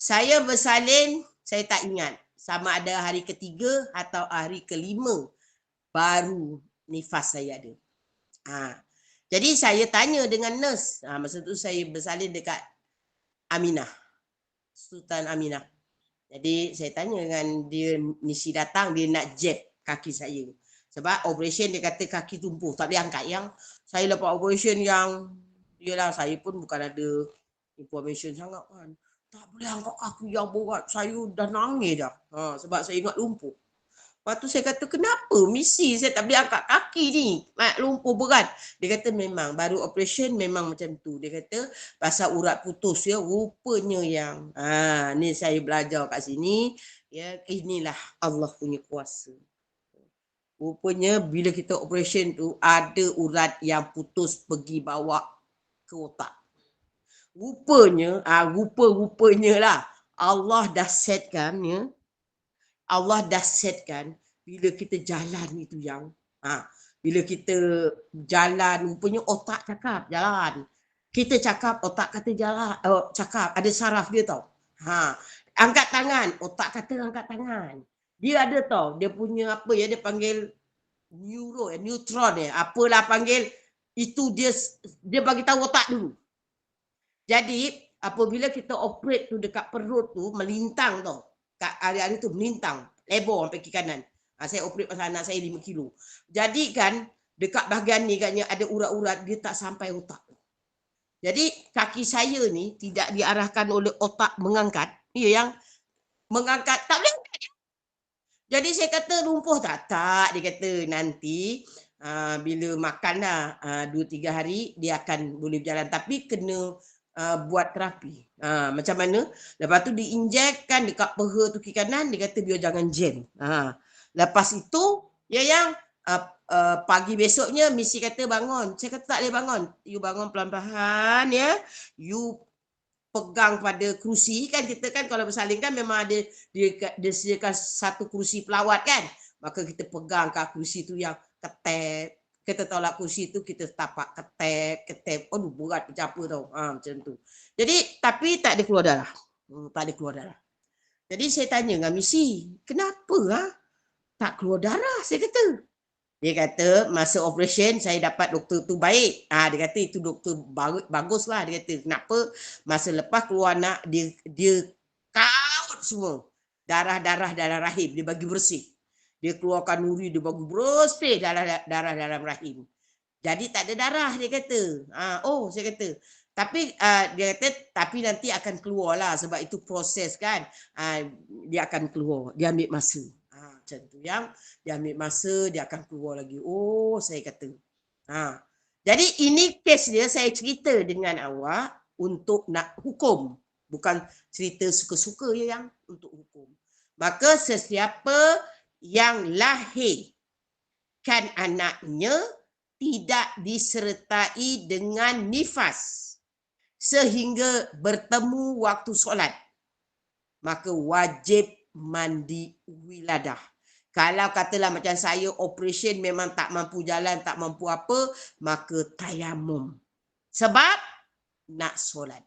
saya bersalin, saya tak ingat sama ada hari ketiga atau hari kelima baru nifas saya ada. Jadi saya tanya dengan nurse. Masa tu saya bersalin dekat Aminah, Sultan Aminah. Jadi saya tanya dengan dia, misi datang dia nak jab kaki saya. Sebab operation dia kata kaki tumpuh, tak boleh angkat. Yang saya lepas operation yang yalah saya pun bukan ada information sangat kan. Tak boleh angkat kaki yang berat. Saya dah nangis dah. Sebab saya ingat lumpuh. Lepas tu saya kata, kenapa misi saya tak boleh angkat kaki ni? Lumpuh berat. Dia kata memang, baru operation memang macam tu. Dia kata, pasal urat putus ya, rupanya yang. Ni saya belajar kat sini. Ya, inilah Allah punya kuasa. Rupanya bila kita operation tu, ada urat yang putus pergi bawa ke otak. Rupa-rupanya lah Allah dah setkan ya. Allah dah setkan bila kita jalan itu yang bila kita jalan rupanya otak cakap jalan. Kita cakap otak kata jalan, cakap ada saraf dia tau. Angkat tangan, otak kata angkat tangan. Dia ada tau, dia punya apa ya, dia panggil neutron apalah panggil, itu dia bagi tahu otak dulu. Jadi apabila kita operate tu dekat perut tu melintang tau. Kat hari-hari tu melintang, lebar sampai kiri kanan. Saya operate pasal anak saya 5 kilo. Jadi kan dekat bahagian ni katnya ada urat-urat, dia tak sampai otak. Jadi kaki saya ni tidak diarahkan oleh otak mengangkat. Ya, yang mengangkat tak boleh angkat. Jadi saya kata lumpuh tak? Tak, dia kata nanti bila makan dah 2-3 hari dia akan boleh berjalan, tapi kena buat terapi. Macam mana? Lepas tu diinjekkan dekat peha tu kiri kanan, dia kata biar jangan jam. Lepas itu yang pagi besoknya misi kata bangun. Saya kata tak boleh bangun. You bangun pelan-pelan ya. You pegang pada kerusi kan, kita kan kalau bersalin kan memang ada dia sediakan satu kerusi pelawat kan. Maka kita pegang kat kerusi tu yang ketep. Kita tolak kursi tu kita tapak ketep. Aduh berat macam apa tau. Macam tu. Jadi tapi tak ada keluar darah. Tak ada keluar darah. Jadi saya tanya dengan misi, kenapa tak keluar darah? Saya kata. Dia kata masa operation saya dapat doktor tu baik. Dia kata itu doktor bagus lah. Dia kata kenapa masa lepas keluar anak dia kaut semua. Darah rahim dia bagi bersih. Dia keluarkan nuri, dia bagi bersih darah dalam rahim. Jadi tak ada darah dia kata. Saya kata. Tapi dia kata tapi nanti akan keluar lah sebab itu proses kan. Dia akan keluar. Dia ambil masa. Macam tu yang dia ambil masa dia akan keluar lagi. Saya kata. Jadi ini kes dia saya cerita dengan awak untuk nak hukum. Bukan cerita suka-suka ya yang untuk hukum. Maka sesiapa yang lahirkan anaknya tidak disertai dengan nifas sehingga bertemu waktu solat, maka wajib mandi wiladah. Kalau katalah macam saya operation memang tak mampu jalan, tak mampu apa, maka tayamum. Sebab nak solat.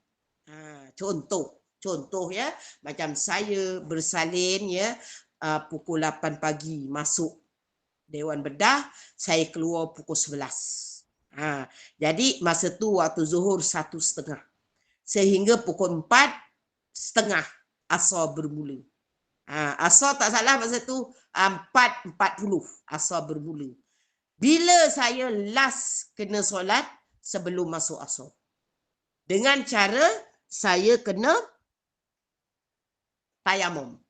Contoh ya, macam saya bersalin ya, pukul 8 pagi masuk Dewan Bedah, saya keluar pukul 11. Jadi masa tu waktu zuhur 1:30. Sehingga pukul 4:30 asar bermula. Asar tak salah masa tu 4:40 asar bermula. Bila saya last kena solat sebelum masuk asar. Dengan cara saya kena tayamum.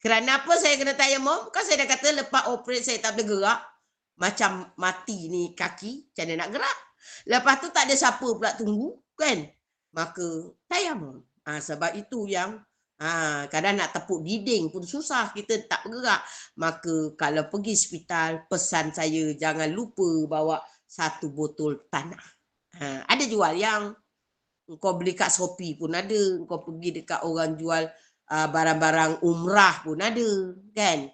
Kerana apa saya kena tayamum? Kan saya dah kata lepas operate saya tak boleh gerak. Macam mati ni kaki, macam mana nak gerak. Lepas tu tak ada siapa pula tunggu kan. Maka tayamum. Sebab itu yang kadang nak tepuk dinding pun susah, kita tak bergerak. Maka kalau pergi hospital, pesan saya jangan lupa bawa 1 botol tanah. Ada jual yang kau beli kat Shopee pun ada. Kau pergi dekat orang jual barang-barang umrah pun ada kan.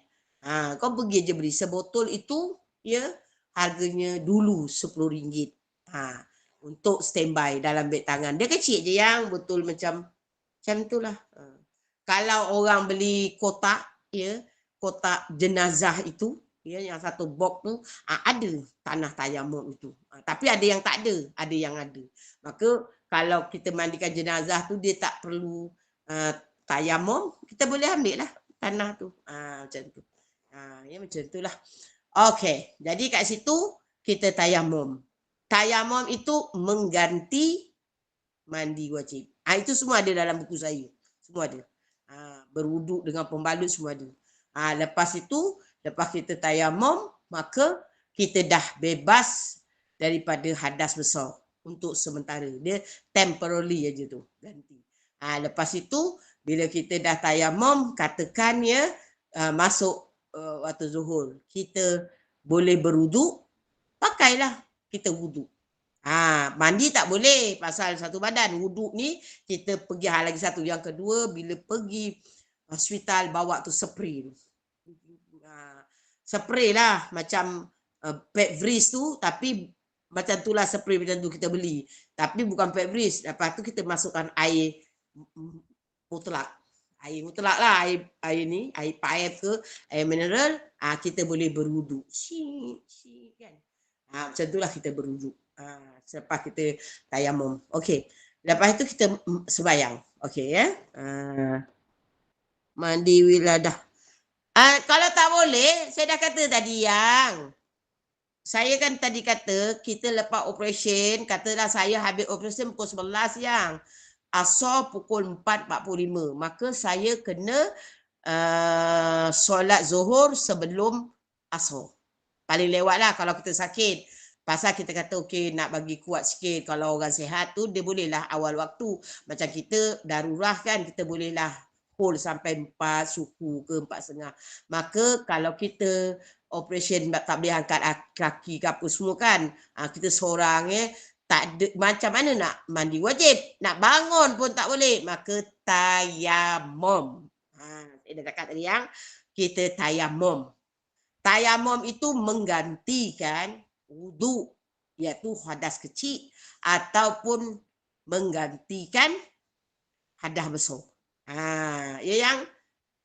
Kau pergi je beli sebotol itu ya, harganya dulu RM10. Untuk standby dalam beg tangan. Dia kecil je yang betul macam itulah. Kalau orang beli kotak ya, kotak jenazah itu ya, yang satu box tu ada tanah tayamum itu. Tapi ada yang tak ada, ada yang ada. Maka kalau kita mandikan jenazah tu dia tak perlu tayamum, kita boleh ambil lah tanah tu. Macam tu. Ya macam itulah. Okey, jadi kat situ kita tayamum. Tayamum itu mengganti mandi wajib. Itu semua ada dalam buku saya. Semua ada. Berwuduk dengan pembalut semua ada. Lepas itu, lepas kita tayamum, maka kita dah bebas daripada hadas besar untuk sementara. Dia temporarily aja tu ganti. Lepas itu bila kita dah tayamum, katakan ya masuk waktu zuhur, kita boleh berwuduk, pakailah kita wuduk. Mandi tak boleh pasal satu badan. Wuduk ni kita pergi hal lagi satu. Yang kedua, bila pergi hospital bawa tu spray tu. Spray lah macam Pet-Vris tu, tapi macam itulah spray macam tu kita beli. Tapi bukan Pet-Vris. Lepas tu kita masukkan air mutlak. Air mutlak lah, air ni, air paip ke, air mineral, kita boleh berwuduk. Kan? Macam itulah kita berwuduk. Selepas kita tayamum. Okey. Lepas itu kita sembahyang. Okey ya. Mandi wiladah. Kalau tak boleh, saya dah kata tadi yang saya kan tadi kata kita lepas operation, katalah saya habis operation pukul 11 yang asar pukul 4.45. Maka saya kena solat zuhur sebelum asar. Paling lewat lah kalau kita sakit. Pasal kita kata okey nak bagi kuat sikit. Kalau orang sihat tu dia bolehlah awal waktu. Macam kita darurah kan kita bolehlah hold sampai 4 suku ke 4.5. Maka kalau kita operation tak boleh angkat kaki ke apa semua kan. Kita seorang tak ada, macam mana nak mandi wajib. Nak bangun pun tak boleh. Maka tayamum. Saya dah cakap tadi yang kita tayamum. Tayamum itu menggantikan wudu, iaitu hadas kecil ataupun menggantikan hadas besar. Ya yang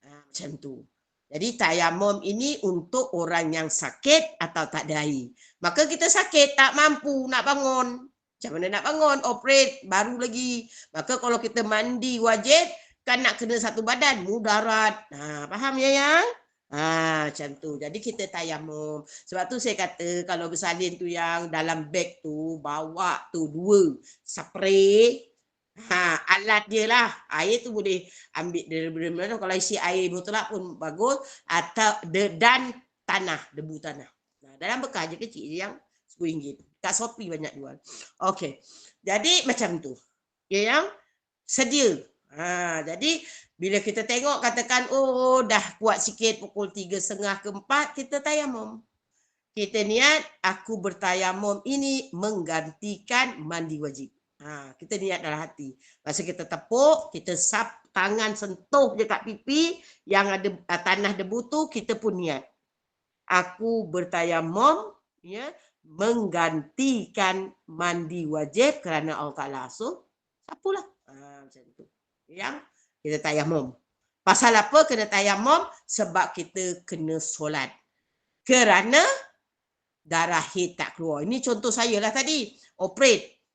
macam tu. Jadi tayamum ini untuk orang yang sakit atau tak ada air. Maka kita sakit tak mampu nak bangun. Macam mana nak bangun? Operate baru lagi. Maka kalau kita mandi wajib kan nak kena satu badan, mudarat. Faham ya yang? Macam tu. Jadi kita tayamum. Sebab tu saya kata kalau bersalin tu yang dalam beg tu bawa tu 2 spray. Alat dia lah. Air tu boleh ambil dari mana. Kalau isi air mutlak pun bagus. Atau dan tanah, debu tanah. Dalam bekas je kecil je yang RM10. Kat Shopee banyak jual. Okey. Jadi macam tu. Ya yang sedia. Jadi bila kita tengok katakan dah kuat sikit pukul 3.30 ke 4 kita tayamum. Kita niat aku bertayamum ini menggantikan mandi wajib. Kita niat dalam hati. Masa kita tepuk, kita sap tangan sentuh je kat pipi yang ada tanah debu tu kita pun niat. Aku bertayamum ya menggantikan mandi wajib kerana Allah Taala. So, sapulah. Macam tu. Yang kita tayamum. Pasal apa kena tayamum? Sebab kita kena solat. Kerana darah haid tak keluar. Ini contoh saya lah tadi. Operate.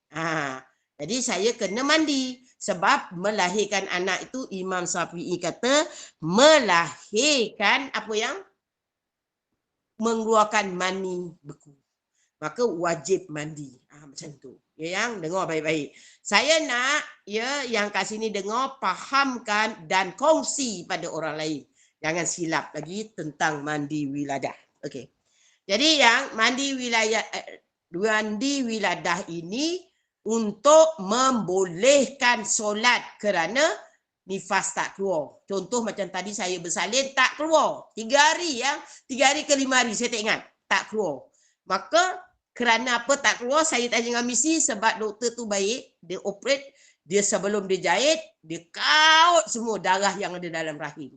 Jadi saya kena mandi. Sebab melahirkan anak itu Imam Syafi'i kata melahirkan apa yang? Mengeluarkan mani beku. Maka wajib mandi. Macam tu. Ya yang dengar baik-baik. Saya nak yang kat sini dengar, fahamkan dan kongsi pada orang lain. Jangan silap lagi tentang mandi wiladah. Okey. Jadi yang mandi wiladah ini untuk membolehkan solat kerana nifas tak keluar. Contoh macam tadi saya bersalin tak keluar. 3 hari yang 3 hari ke 5 hari saya tak ingat. Tak keluar. Maka kerana apa tak keluar, saya tanya dengan misi sebab doktor tu baik. Dia operate, dia sebelum dia jahit, dia kaut semua darah yang ada dalam rahim.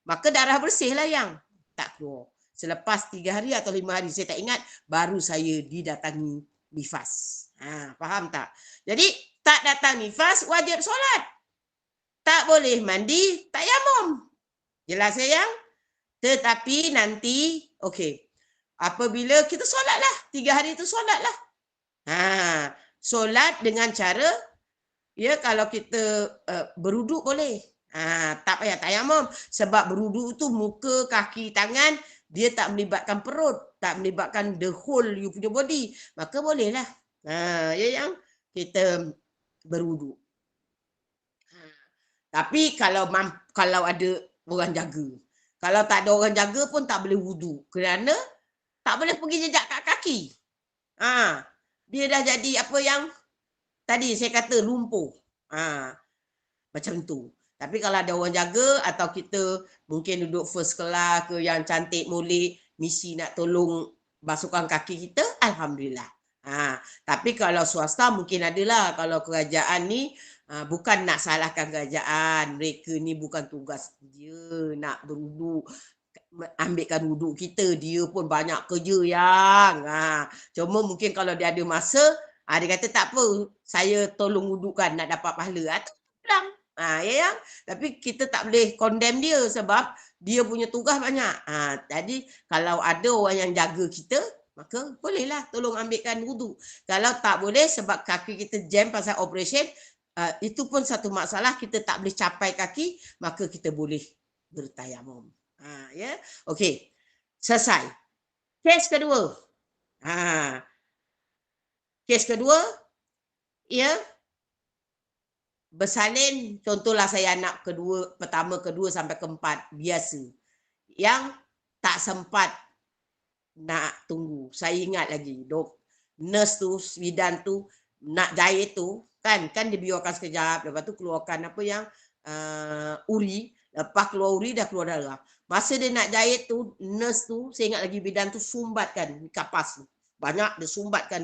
Maka darah bersih lah yang tak keluar. Selepas 3 hari atau 5 hari, saya tak ingat, baru saya didatangi nifas. Faham tak? Jadi, tak datang nifas, wajib solat. Tak boleh mandi, tayamum. Jelas sayang? Tetapi nanti, okey. Apabila kita solatlah, 3 hari itu solatlah. Solat dengan cara, kalau kita beruduk boleh. Tak payah tayamum. Sebab beruduk itu muka, kaki, tangan, dia tak melibatkan perut. Tak melibatkan the whole you punya body. Maka bolehlah. Yang kita beruduk. Tapi kalau ada orang jaga. Kalau tak ada orang jaga pun tak boleh wuduk. Kerana tak boleh pergi jejak kat kaki. Dia dah jadi apa yang tadi saya kata lumpuh. Macam tu. Tapi kalau ada orang jaga atau kita mungkin duduk first class ke yang cantik molek, misi nak tolong basuhkan kaki kita, alhamdulillah. Tapi kalau swasta mungkin adalah. Kalau kerajaan ni bukan nak salahkan kerajaan. Mereka ni bukan tugas dia nak berwuduk, ambilkan wuduk kita. Dia pun banyak kerja yang. Cuma mungkin kalau dia ada masa, dia kata tak apa, saya tolong wudukkan nak dapat pahala. Tu pulang. Ya yang. Tapi kita tak boleh condemn dia sebab dia punya tugas banyak. Jadi kalau ada orang yang jaga kita, maka bolehlah tolong ambilkan wuduk. Kalau tak boleh sebab kaki kita jam pasal operation, itu pun satu masalah, kita tak boleh capai kaki, maka kita boleh bertayamum. Ya. Okey. Selesai. Kes kedua. Kes kedua, ya, bersalin, contohlah saya anak kedua, pertama, kedua sampai keempat, biasa. Yang tak sempat nak tunggu. Saya ingat lagi, nurse tu, bidan tu, nak jahit tu, kan dia biarkan sekejap, lepas tu keluarkan apa yang uri, lepas keluar uri dah keluar darah. Masa dia nak jahit tu, nurse tu, saya ingat lagi bidan tu sumbatkan kapas tu. Banyak dia sumbatkan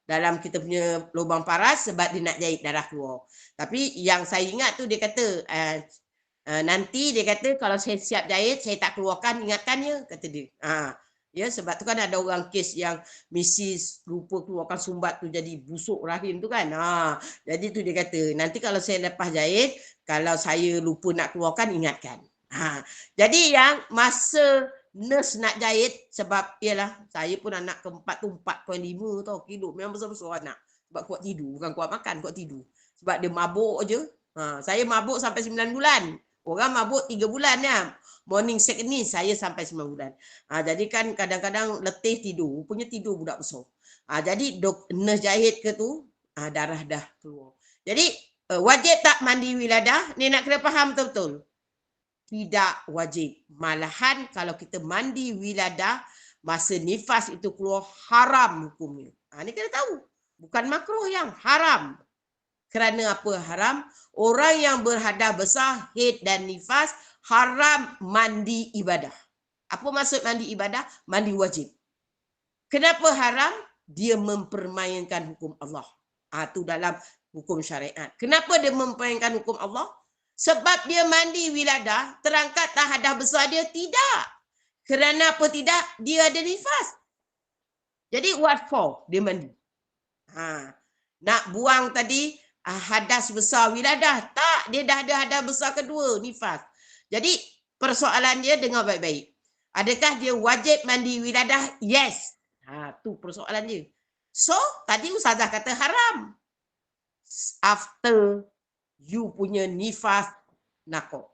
dalam kita punya lubang paras sebab dia nak jahit, darah keluar. Tapi yang saya ingat tu dia kata, nanti dia kata kalau saya siap jahit, saya tak keluarkan, ingatkan ya, kata dia. Ya, sebab tu kan ada orang kes yang misis lupa keluarkan sumbat tu jadi busuk rahim tu kan. Jadi tu dia kata, nanti kalau saya lepas jahit, kalau saya lupa nak keluarkan, ingatkan. Jadi yang masa nurse nak jahit, sebab ialah saya pun anak keempat tu 4.5 tau kilo, memang besar-besar anak. Sebab kuat tidur, bukan kuat makan, kuat tidur. Sebab dia mabuk je. Saya mabuk sampai 9 bulan. Orang mabuk 3 bulan ya. Morning sickness saya sampai 9 bulan. Jadi kan kadang-kadang letih tidur. Punya tidur budak besar. Jadi nurse jahit ke tu, darah dah keluar. Jadi wajib tak mandi wiladah? Ni nak kena faham betul-betul. Tidak wajib. Malahan kalau kita mandi wiladah, masa nifas itu keluar, haram hukumnya. Ni kena tahu. Bukan makruh, yang haram. Kerana apa haram? Orang yang berhadas besar, haid dan nifas, haram mandi ibadah. Apa maksud mandi ibadah? Mandi wajib. Kenapa haram? Dia mempermainkan hukum Allah. Itu dalam hukum syariat. Kenapa dia mempermainkan hukum Allah? Sebab dia mandi wiladah, terangkat tak hadas besar dia? Tidak. Kerana apa tidak? Dia ada nifas. Jadi what for dia mandi? Nak buang tadi hadas besar wiladah? Tak, dia dah ada hadas besar kedua, nifas. Jadi persoalan dia dengar baik-baik. Adakah dia wajib mandi wiladah? Yes. Tu persoalan dia. So, tadi Ustazah kata haram. After you punya nifas nakok.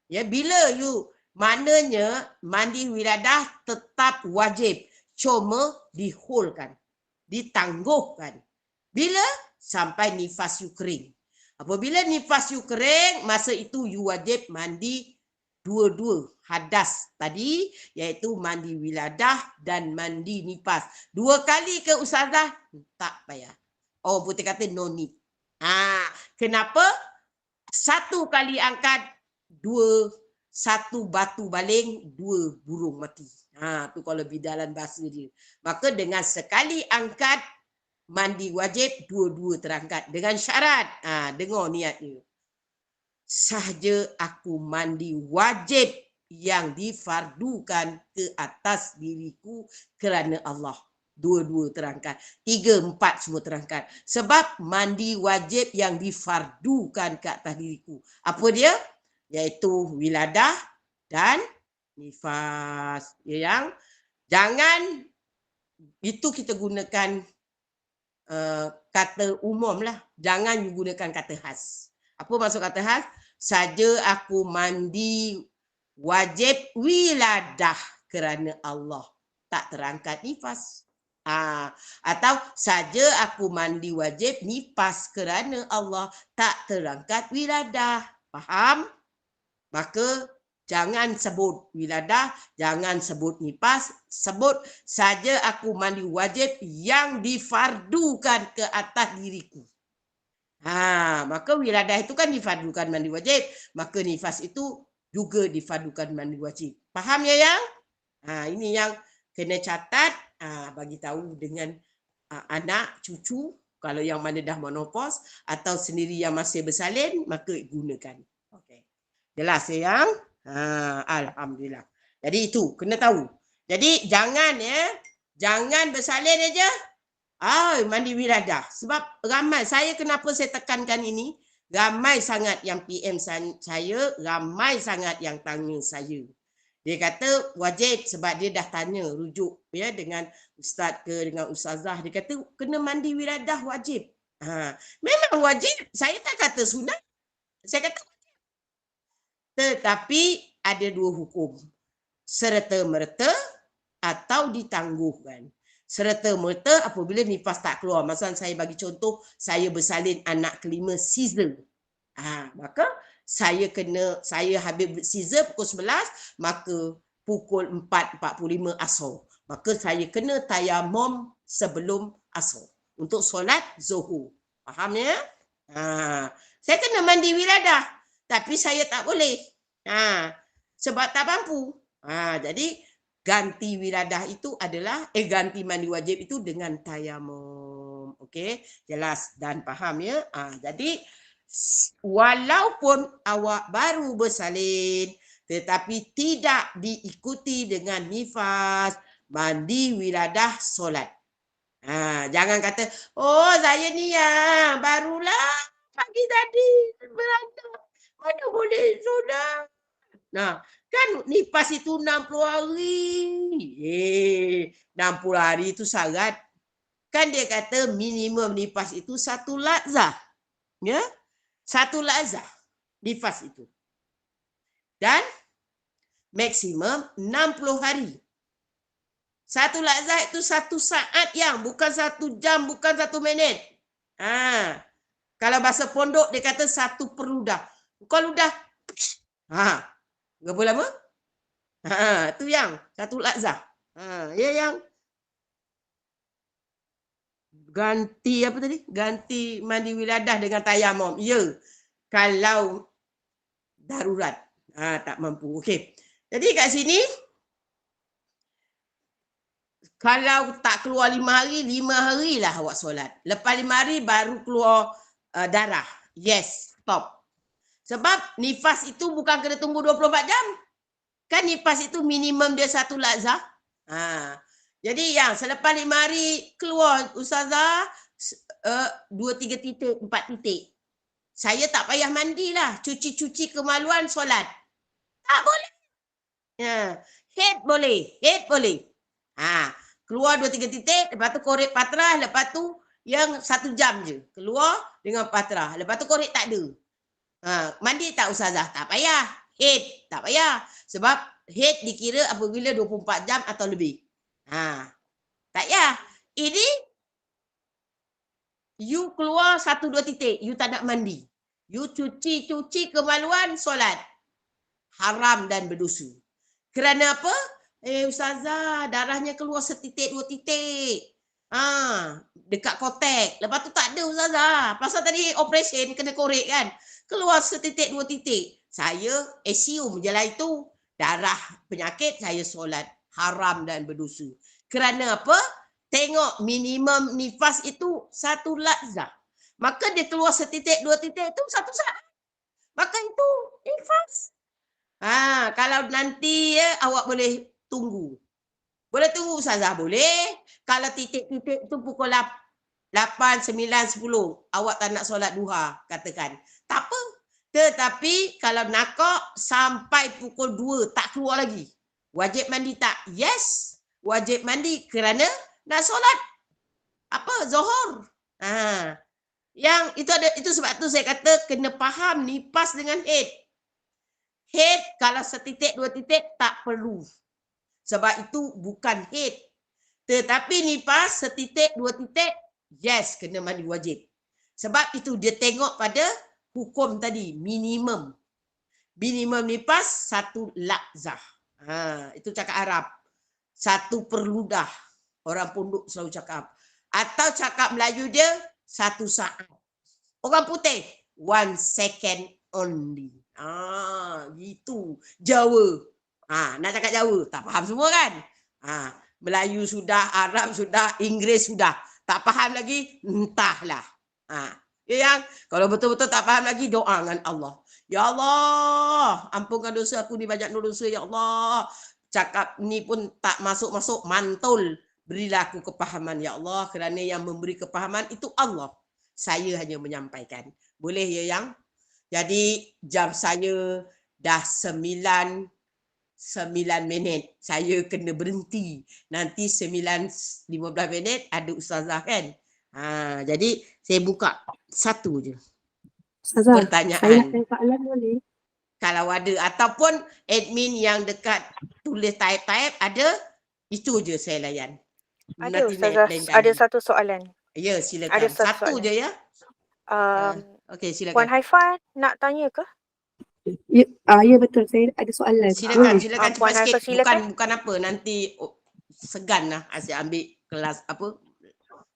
Ya, bila you, maknanya mandi wiladah tetap wajib. Cuma diholkan, ditangguhkan. Bila? Sampai nifas you kering. Apabila nifas you kering, masa itu you wajib mandi dua-dua hadas tadi, iaitu mandi wiladah dan mandi nifas. 2 kali ke Ustazah? Tak payah. Orang putih kata no need. Kenapa? 1 kali angkat, 1 batu baling, 2 burung mati. Tu kalau bidalan bahasa dia. Maka dengan sekali angkat, mandi wajib, 2-2 terangkat. Dengan syarat, dengar niat dia. Sahaja aku mandi wajib yang difardukan ke atas diriku kerana Allah. 2-2 terangkat. 3-4 semua terangkat. Sebab mandi wajib yang difardukan ke atas diriku. Apa dia? Iaitu wiladah dan nifas. Yang jangan, itu kita gunakan kata umum lah. Jangan gunakan kata khas. Apa maksud kata khas? Saja aku mandi wajib wiladah kerana Allah. Tak terangkat nifas. Atau saja aku mandi wajib nifas kerana Allah. Tak terangkat wiladah. Faham? Maka jangan sebut wiladah, jangan sebut nifas, sebut saja aku mandi wajib yang difardukan ke atas diriku. Maka wiladah itu kan difardukan mandi wajib, maka nifas itu juga difardukan mandi wajib. Faham ya yang? Ini yang kena catat bagi tahu dengan anak, cucu, kalau yang mana dah menopause atau sendiri yang masih bersalin, maka gunakan. Okey. Jelas sayang? Alhamdulillah. Jadi itu kena tahu. Jadi jangan jangan bersalin aja. Mandi wiradah. Sebab ramai, kenapa saya tekankan ini? Ramai sangat yang PM saya, ramai sangat yang tanya saya. Dia kata wajib sebab dia dah tanya rujuk dengan ustaz ke dengan ustazah. Dia kata kena mandi wiradah wajib. Memang wajib. Saya tak kata sunat. Saya kata wajib. Tetapi ada dua hukum. Serta-merta atau ditangguhkan. Serta-merta apabila nifas tak keluar. Maksudnya saya bagi contoh, saya bersalin anak kelima scissor. Maka saya habis scissor pukul 11, maka pukul 4.45 asar. Maka saya kena tayamum sebelum asar untuk solat zuhur. Faham ya? Saya kena mandi wiradah, tapi saya tak boleh. Sebab tak mampu. Jadi ganti wiradah itu adalah ganti mandi wajib itu dengan tayamum. Okey, jelas dan faham ya? Jadi walaupun awak baru bersalin tetapi tidak diikuti dengan nifas, mandi wiradah solat. Jangan kata, saya ni barulah pagi tadi beranak, mana boleh solat. Kan nifas itu 60 hari. 60 hari itu syarat. Kan dia kata minimum nifas itu 1 lazah. Ya? 1 lazah nifas itu. Dan maksimum 60 hari. 1 lazah itu 1 saat bukan 1 jam, bukan 1 minit. Kalau bahasa pondok dia kata 1 perludah. Bukan ludah. Berapa lama? Itu yang 1 lazah. Yang ganti apa tadi? Ganti mandi wiladah dengan tayamum. Ya. Kalau darurat. Tak mampu. Okey. Jadi kat sini kalau tak keluar 5 hari, 5 harilah awak solat. Lepas 5 hari baru keluar darah. Yes, stop. Sebab nifas itu bukan kena tunggu 24 jam. Kan nifas itu minimum dia 1 lazah. Jadi selepas 5 hari keluar ustazah 2-3 titik, 4 titik. Saya tak payah mandilah. Cuci-cuci kemaluan solat. Tak boleh. Head boleh. Head boleh. Keluar 2-3 titik, lepas tu korek patrah, lepas tu yang 1 jam je. Keluar dengan patrah. Lepas tu korek tak ada. Mandi tak ustazah? Tak payah. Head tak payah. Sebab head dikira apabila 24 jam atau lebih. Tak payah. Ini you keluar 1-2 titik, you tak nak mandi. You cuci-cuci kemaluan solat. Haram dan berdosa. Kerana apa? Ustazah, darahnya keluar 1 titik, 2 titik. Dekat kotek. Lepas tu tak ada ustazah. Pasal tadi operation kena korek kan. Keluar 1 titik, 2 titik. Saya assume je lah itu. Darah penyakit, saya solat. Haram dan berdosa. Kerana apa? Tengok minimum nifas itu 1 lazah. Maka dia keluar 1 titik, 2 titik itu 1 saat. Maka itu nifas. Kalau nanti awak boleh tunggu. Boleh tunggu ustazah? Boleh. Kalau titik-titik itu pukul 8, 9, 10. Awak tak nak solat duha, katakan. Tak apa. Tetapi kalau nakak sampai pukul 2 tak keluar lagi. Wajib mandi tak? Yes. Wajib mandi kerana nak solat Zuhur. Yang itu sebab tu saya kata kena faham nifas dengan head. Head kalau 1 titik 2 titik tak perlu. Sebab itu bukan head. Tetapi nifas 1 titik 2 titik yes kena mandi wajib. Sebab itu dia tengok pada hukum tadi minimum. Minimum nifas 1 lazah. Itu cakap Arab. 1 perludah. Orang pondok selalu cakap. Atau cakap Melayu dia 1 saat. Orang putih 1 second only. Gitu. Jawa. Nak cakap Jawa. Tak faham semua kan? Melayu sudah, Arab sudah, Inggeris sudah. Tak faham lagi, entahlah. Ya yang kalau betul-betul tak faham lagi, doa dengan Allah. Ya Allah, ampunkan dosa aku ni, banyak dosa ya Allah. Cakap ni pun tak masuk-masuk, mantul. Berilah aku kepahaman ya Allah, kerana yang memberi kepahaman itu Allah. Saya hanya menyampaikan. Boleh ya yang? Jadi jam saya dah 9 minit. Saya kena berhenti. Nanti 9:15 minit ada ustazah kan. Jadi saya buka satu je Ustazah, saya nak pertanyaan. tanya soalan boleh? Kalau ada, ataupun admin yang dekat tulis type ada, itu je saya layan. Ada Nanti Ustazah, lain ada kali. satu soalan. Ya, silakan. Ada satu Satu soalan. je ya. Okey, Puan silakan. Haifah nak tanya ke? Ya betul, saya ada soalan. Silakan, Boleh? silakan Puan cepat sikit. Haifah, silakan. Bukan apa, nanti segan lah asyik ambil kelas apa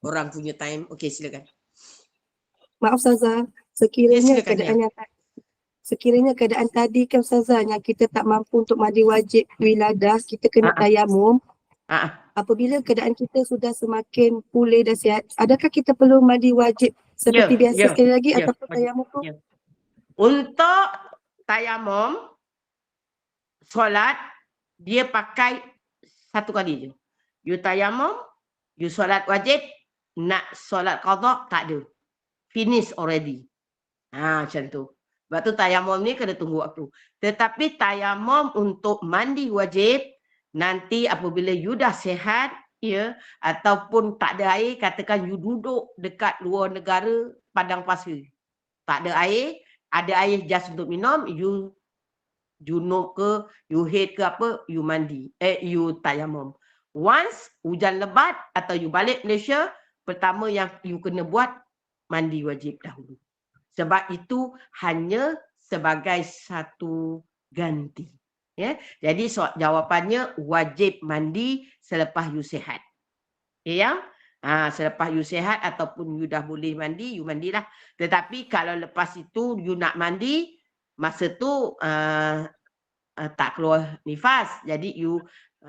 orang punya time. Okey, silakan. Maaf Ustazah, Ya, silakan, sekiranya keadaan tadi kan Ustazah yang kita tak mampu untuk mandi wajib wiladah, kita kena tayamum. Apabila keadaan kita sudah semakin pulih dan sihat, adakah kita perlu mandi wajib seperti biasa sekali lagi ataupun tayamum tu? Untuk tayamum solat, dia pakai satu kali je. You tayamum, you solat wajib, nak solat qada tak ada. Finish already. Macam tu. Sebab tu tayamum ni kena tunggu waktu. Tetapi tayamum untuk mandi wajib, nanti apabila you dah sihat, ya, ataupun tak ada air, katakan you duduk dekat luar negara, padang pasir. Tak ada air just untuk minum, you junub ke, you haid ke apa, you mandi. You tayamum. Once hujan lebat atau you balik Malaysia, pertama yang you kena buat, mandi wajib dahulu. Sebab itu hanya sebagai satu ganti. Ya, jadi jawapannya wajib mandi selepas you sihat. Ya, selepas you sihat ataupun you dah boleh mandi, you mandilah. Tetapi kalau lepas itu you nak mandi, masa tu tak keluar nifas. Jadi you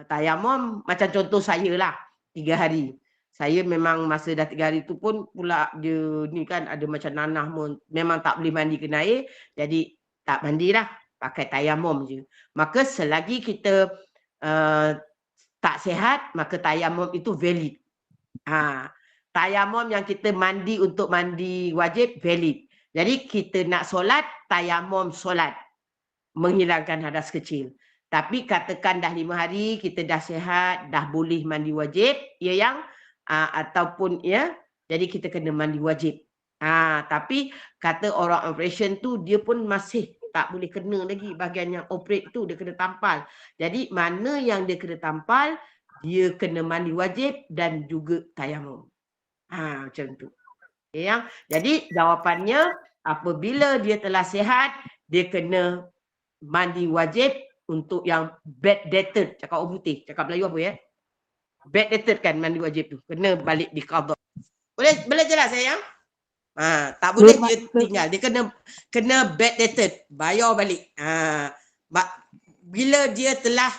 tayamum, macam contoh saya lah, 3 hari. Saya memang masa dah 3 hari tu pun pula dia ni kan ada macam nanah pun. Memang tak boleh mandi kena air. Jadi tak mandilah. Pakai tayamum je. Maka selagi kita tak sihat, maka tayamum itu valid. Tayamum yang kita mandi untuk mandi wajib valid. Jadi kita nak solat, tayamum solat. Menghilangkan hadas kecil. Tapi katakan dah 5 hari, kita dah sihat, dah boleh mandi wajib. Ya yang ataupun ya, jadi kita kena mandi wajib. Tapi kata orang operation tu dia pun masih tak boleh kena lagi bahagian yang operate tu, dia kena tampal. Jadi mana yang dia kena tampal, dia kena mandi wajib dan juga tayamum. Macam tu. Ya, jadi jawapannya apabila dia telah sihat, dia kena mandi wajib untuk yang backdated, cakap orang putih, cakap Melayu apa ya? Backdated kan mandi wajib tu. Kena balik di qada. Boleh jelas sayang? Tak boleh dia tinggal. Dia kena backdated. Bayar balik. Bila dia telah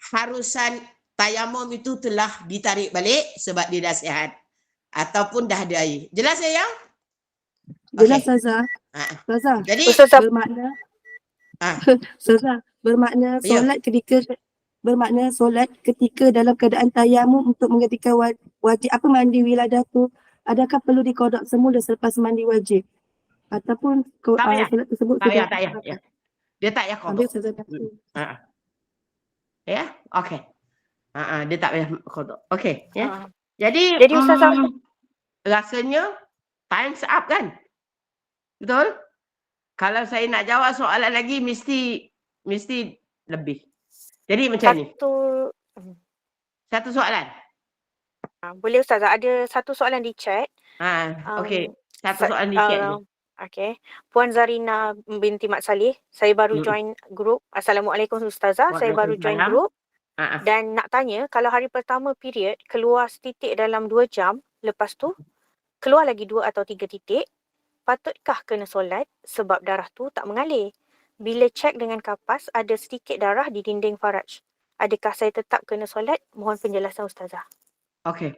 keharusan tayamum itu telah ditarik balik sebab dia dah sihat. Ataupun dah ada air. Jelas sayang? Jelas Ustazah. Ustazah, jadi bermakna Ustazah, bermakna solat ketika dalam keadaan tayamum untuk menggantikan wajib mandi wiladah tu, adakah perlu diqada semula selepas mandi wajib? Ataupun solat tersebut tak payah. Dia tak payah qada. Ambil Ustazah tu. Ya, okey. Dia tak payah qada. Okey, ya. Jadi Ustazah, rasanya time's up kan? Betul? Kalau saya nak jawab soalan lagi mesti lebih. Jadi macam ni. Satu soalan. Boleh Ustazah, ada satu soalan di chat. Okey. Satu soalan di chat je. Okey. Puan Zarina binti Mat Saleh, saya baru join grup. Assalamualaikum Ustazah, saya baru join grup. Dan nak tanya, kalau hari pertama period keluar setitik dalam 2 jam, lepas tu keluar lagi 2 atau 3 titik, patutkah kena solat sebab darah tu tak mengalir? Bila cek dengan kapas, ada sedikit darah di dinding faraj. Adakah saya tetap kena solat? Mohon penjelasan Ustazah. Okey.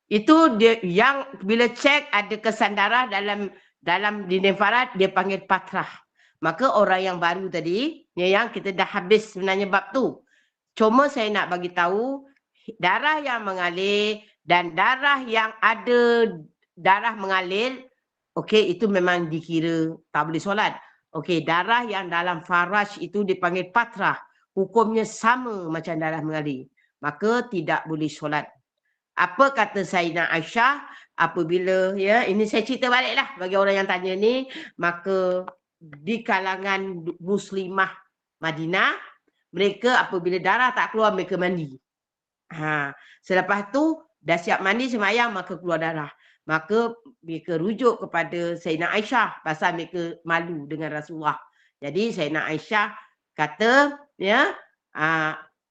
Itu dia yang bila cek ada kesan darah dalam dinding faraj, dia panggil patrah. Maka orang yang baru tadi, yang kita dah habis sebenarnya bab tu. Cuma saya nak bagi tahu darah yang mengalir dan darah yang ada darah mengalir, okey, itu memang dikira tak boleh solat. Okey, darah yang dalam faraj itu dipanggil patrah. Hukumnya sama macam darah mengalir. Maka tidak boleh solat. Apa kata Sayyidina Aisyah apabila, ya, ini saya cerita baliklah bagi orang yang tanya ni, maka di kalangan muslimah Madinah, mereka apabila darah tak keluar, mereka mandi. Selepas tu dah siap mandi semayang, maka keluar darah. Maka mereka rujuk kepada Sayyidina Aisyah pasal mereka malu dengan Rasulullah. Jadi Sayyidina Aisyah kata, ya,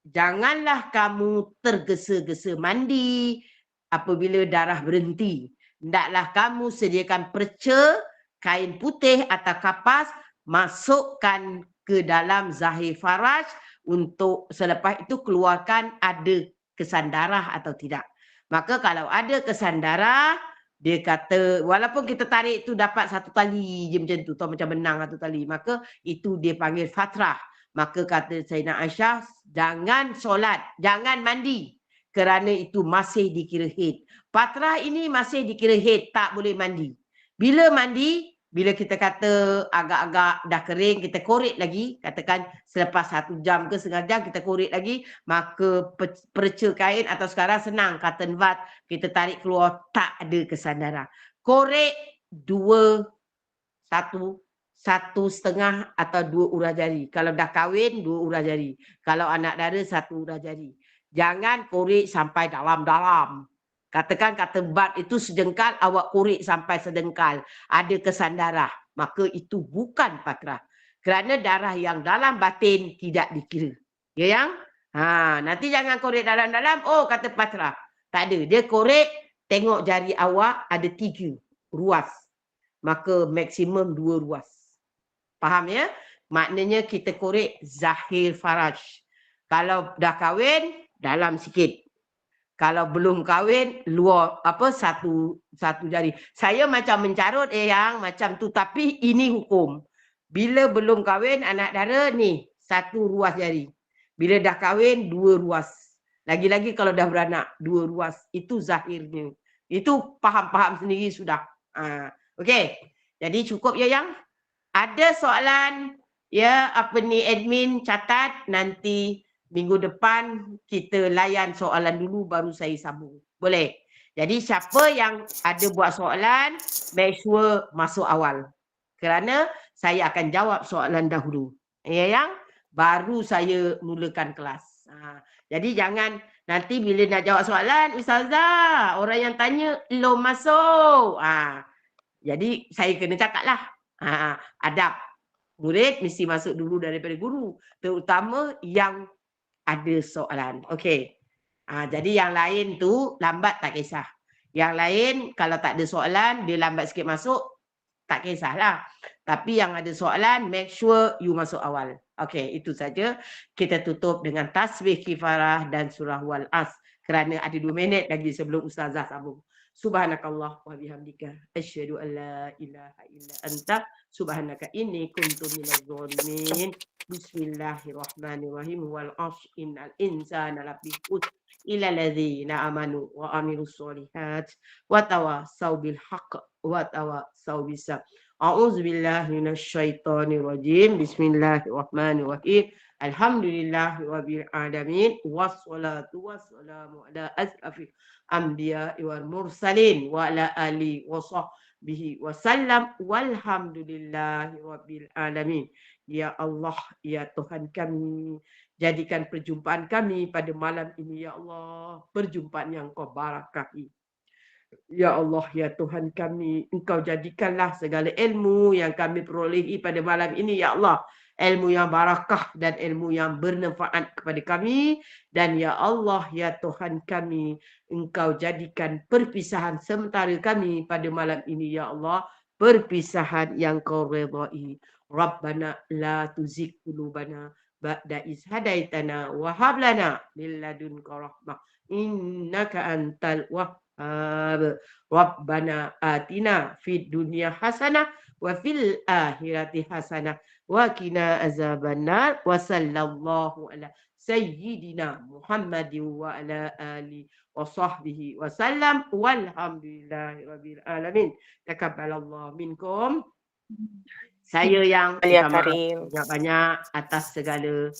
janganlah kamu tergesa-gesa mandi apabila darah berhenti. Hendaklah kamu sediakan perca, kain putih atau kapas, masukkan ke dalam zahir faraj untuk selepas itu keluarkan ada kesan darah atau tidak. Maka kalau ada kesan darah, dia kata walaupun kita tarik tu dapat satu tali je macam tu, atau macam benang satu tali, maka itu dia panggil fatrah. Maka kata Sayyidina Aisyah, jangan solat, jangan mandi kerana itu masih dikira haid. Fatrah ini masih dikira haid, tak boleh mandi. Bila mandi, bila kita kata agak-agak dah kering, kita korek lagi, katakan selepas 1 jam ke setengah jam kita korek lagi, maka perca kain atau sekarang senang cotton bud, kita tarik keluar, tak ada kesan darah. Korek 1.5 atau 2 urah jari. Kalau dah kahwin 2 urah jari. Kalau anak dara 1 urah jari. Jangan korek sampai dalam-dalam. Katakan kata bat itu sejengkal, awak korek sampai sedengkal. Ada kesan darah. Maka itu bukan patrah. Kerana darah yang dalam batin tidak dikira. Ya yang? Nanti jangan korek dalam-dalam. Oh, kata patrah. Tak ada. Dia korek, tengok jari awak ada 3 ruas. Maka maksimum 2 ruas. Faham ya? Maknanya kita korek zahir faraj. Kalau dah kahwin, dalam sikit. Kalau belum kahwin, luar satu jari. Saya macam mencarut yang macam tu, tapi ini hukum. Bila belum kahwin, anak dara ni 1 ruas jari. Bila dah kahwin, 2 ruas. Lagi-lagi kalau dah beranak, 2 ruas. Itu zahirnya. Itu faham-faham sendiri sudah. Okey. Jadi cukup ya yang? Ada soalan, ya, admin catat, nanti minggu depan kita layan soalan dulu baru saya sambung. Boleh? Jadi siapa yang ada buat soalan, make sure masuk awal. Kerana saya akan jawab soalan dahulu. Ya yang? Baru saya mulakan kelas. Jadi jangan nanti bila nak jawab soalan, Ustazah, orang yang tanya belum masuk. Jadi saya kena cakap lah. Adab. Murid mesti masuk dulu daripada guru. Terutama yang ada soalan. Okey. Jadi yang lain tu lambat tak kisah. Yang lain kalau tak ada soalan, dia lambat sikit masuk, tak kisahlah. Tapi yang ada soalan, make sure you masuk awal. Okey, itu saja. Kita tutup dengan tasbih kifarah dan surah wal as. Kerana ada 2 minit lagi sebelum Ustazah sambung. Subhanakallah wa bihamdika asyhadu an la ilaha illa anta subhanaka inni kuntu minadh dhalimin. Bismillahirrahmanirrahim. Wal 'ashr innal insana lafi khusr illa alladzina amanu wa amilus solihat wa tawassaw bil haqq wa tawassaw bis sabr. A'udzubillahi minasyaitonir rajim. Bismillahirrahmanirrahim. Alhamdulillahi rabbil alamin. Wassalatu wassalamu ala asrafil anbiya wal mursalin wa ala alihi wa sahbihi wasallam. Walhamdulillahi rabbil alamin. Ya Allah, ya Tuhan kami, jadikan perjumpaan kami pada malam ini, ya Allah, perjumpaan yang Kau barakahi. Ya Allah, ya Tuhan kami, Engkau jadikanlah segala ilmu yang kami perolehi pada malam ini, ya Allah, ilmu yang barakah dan ilmu yang bermanfaat kepada kami. Dan ya Allah, ya Tuhan kami, Engkau jadikan perpisahan sementara kami pada malam ini, ya Allah, perpisahan yang Kau redai. Rabbana la tuzigh qulubana ba'da iz hadaitana wa hab lana min ladunka rahmah innaka antal wahhab. Rabbana atina fid dunya hasanah wa fil akhirati hasanah wa qina azabannar wa sallallahu ala sayyidina Muhammadin wa ala alihi wa sahbihi wa sallam walhamdulillahi rabbil alamin. Takabbalallahu minkum. Saya yang minta maaf banyak-banyak atas segala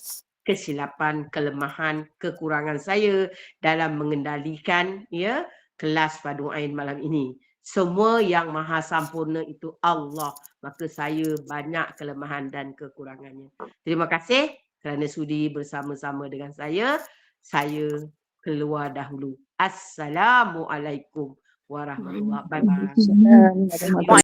kesilapan, kelemahan, kekurangan saya dalam mengendalikan ya kelas Fardhu Ain malam ini. Semua yang maha sempurna itu Allah. Maka saya banyak kelemahan dan kekurangannya. Terima kasih kerana sudi bersama-sama dengan saya. Saya keluar dahulu. Assalamualaikum warahmatullahi wabarakatuh.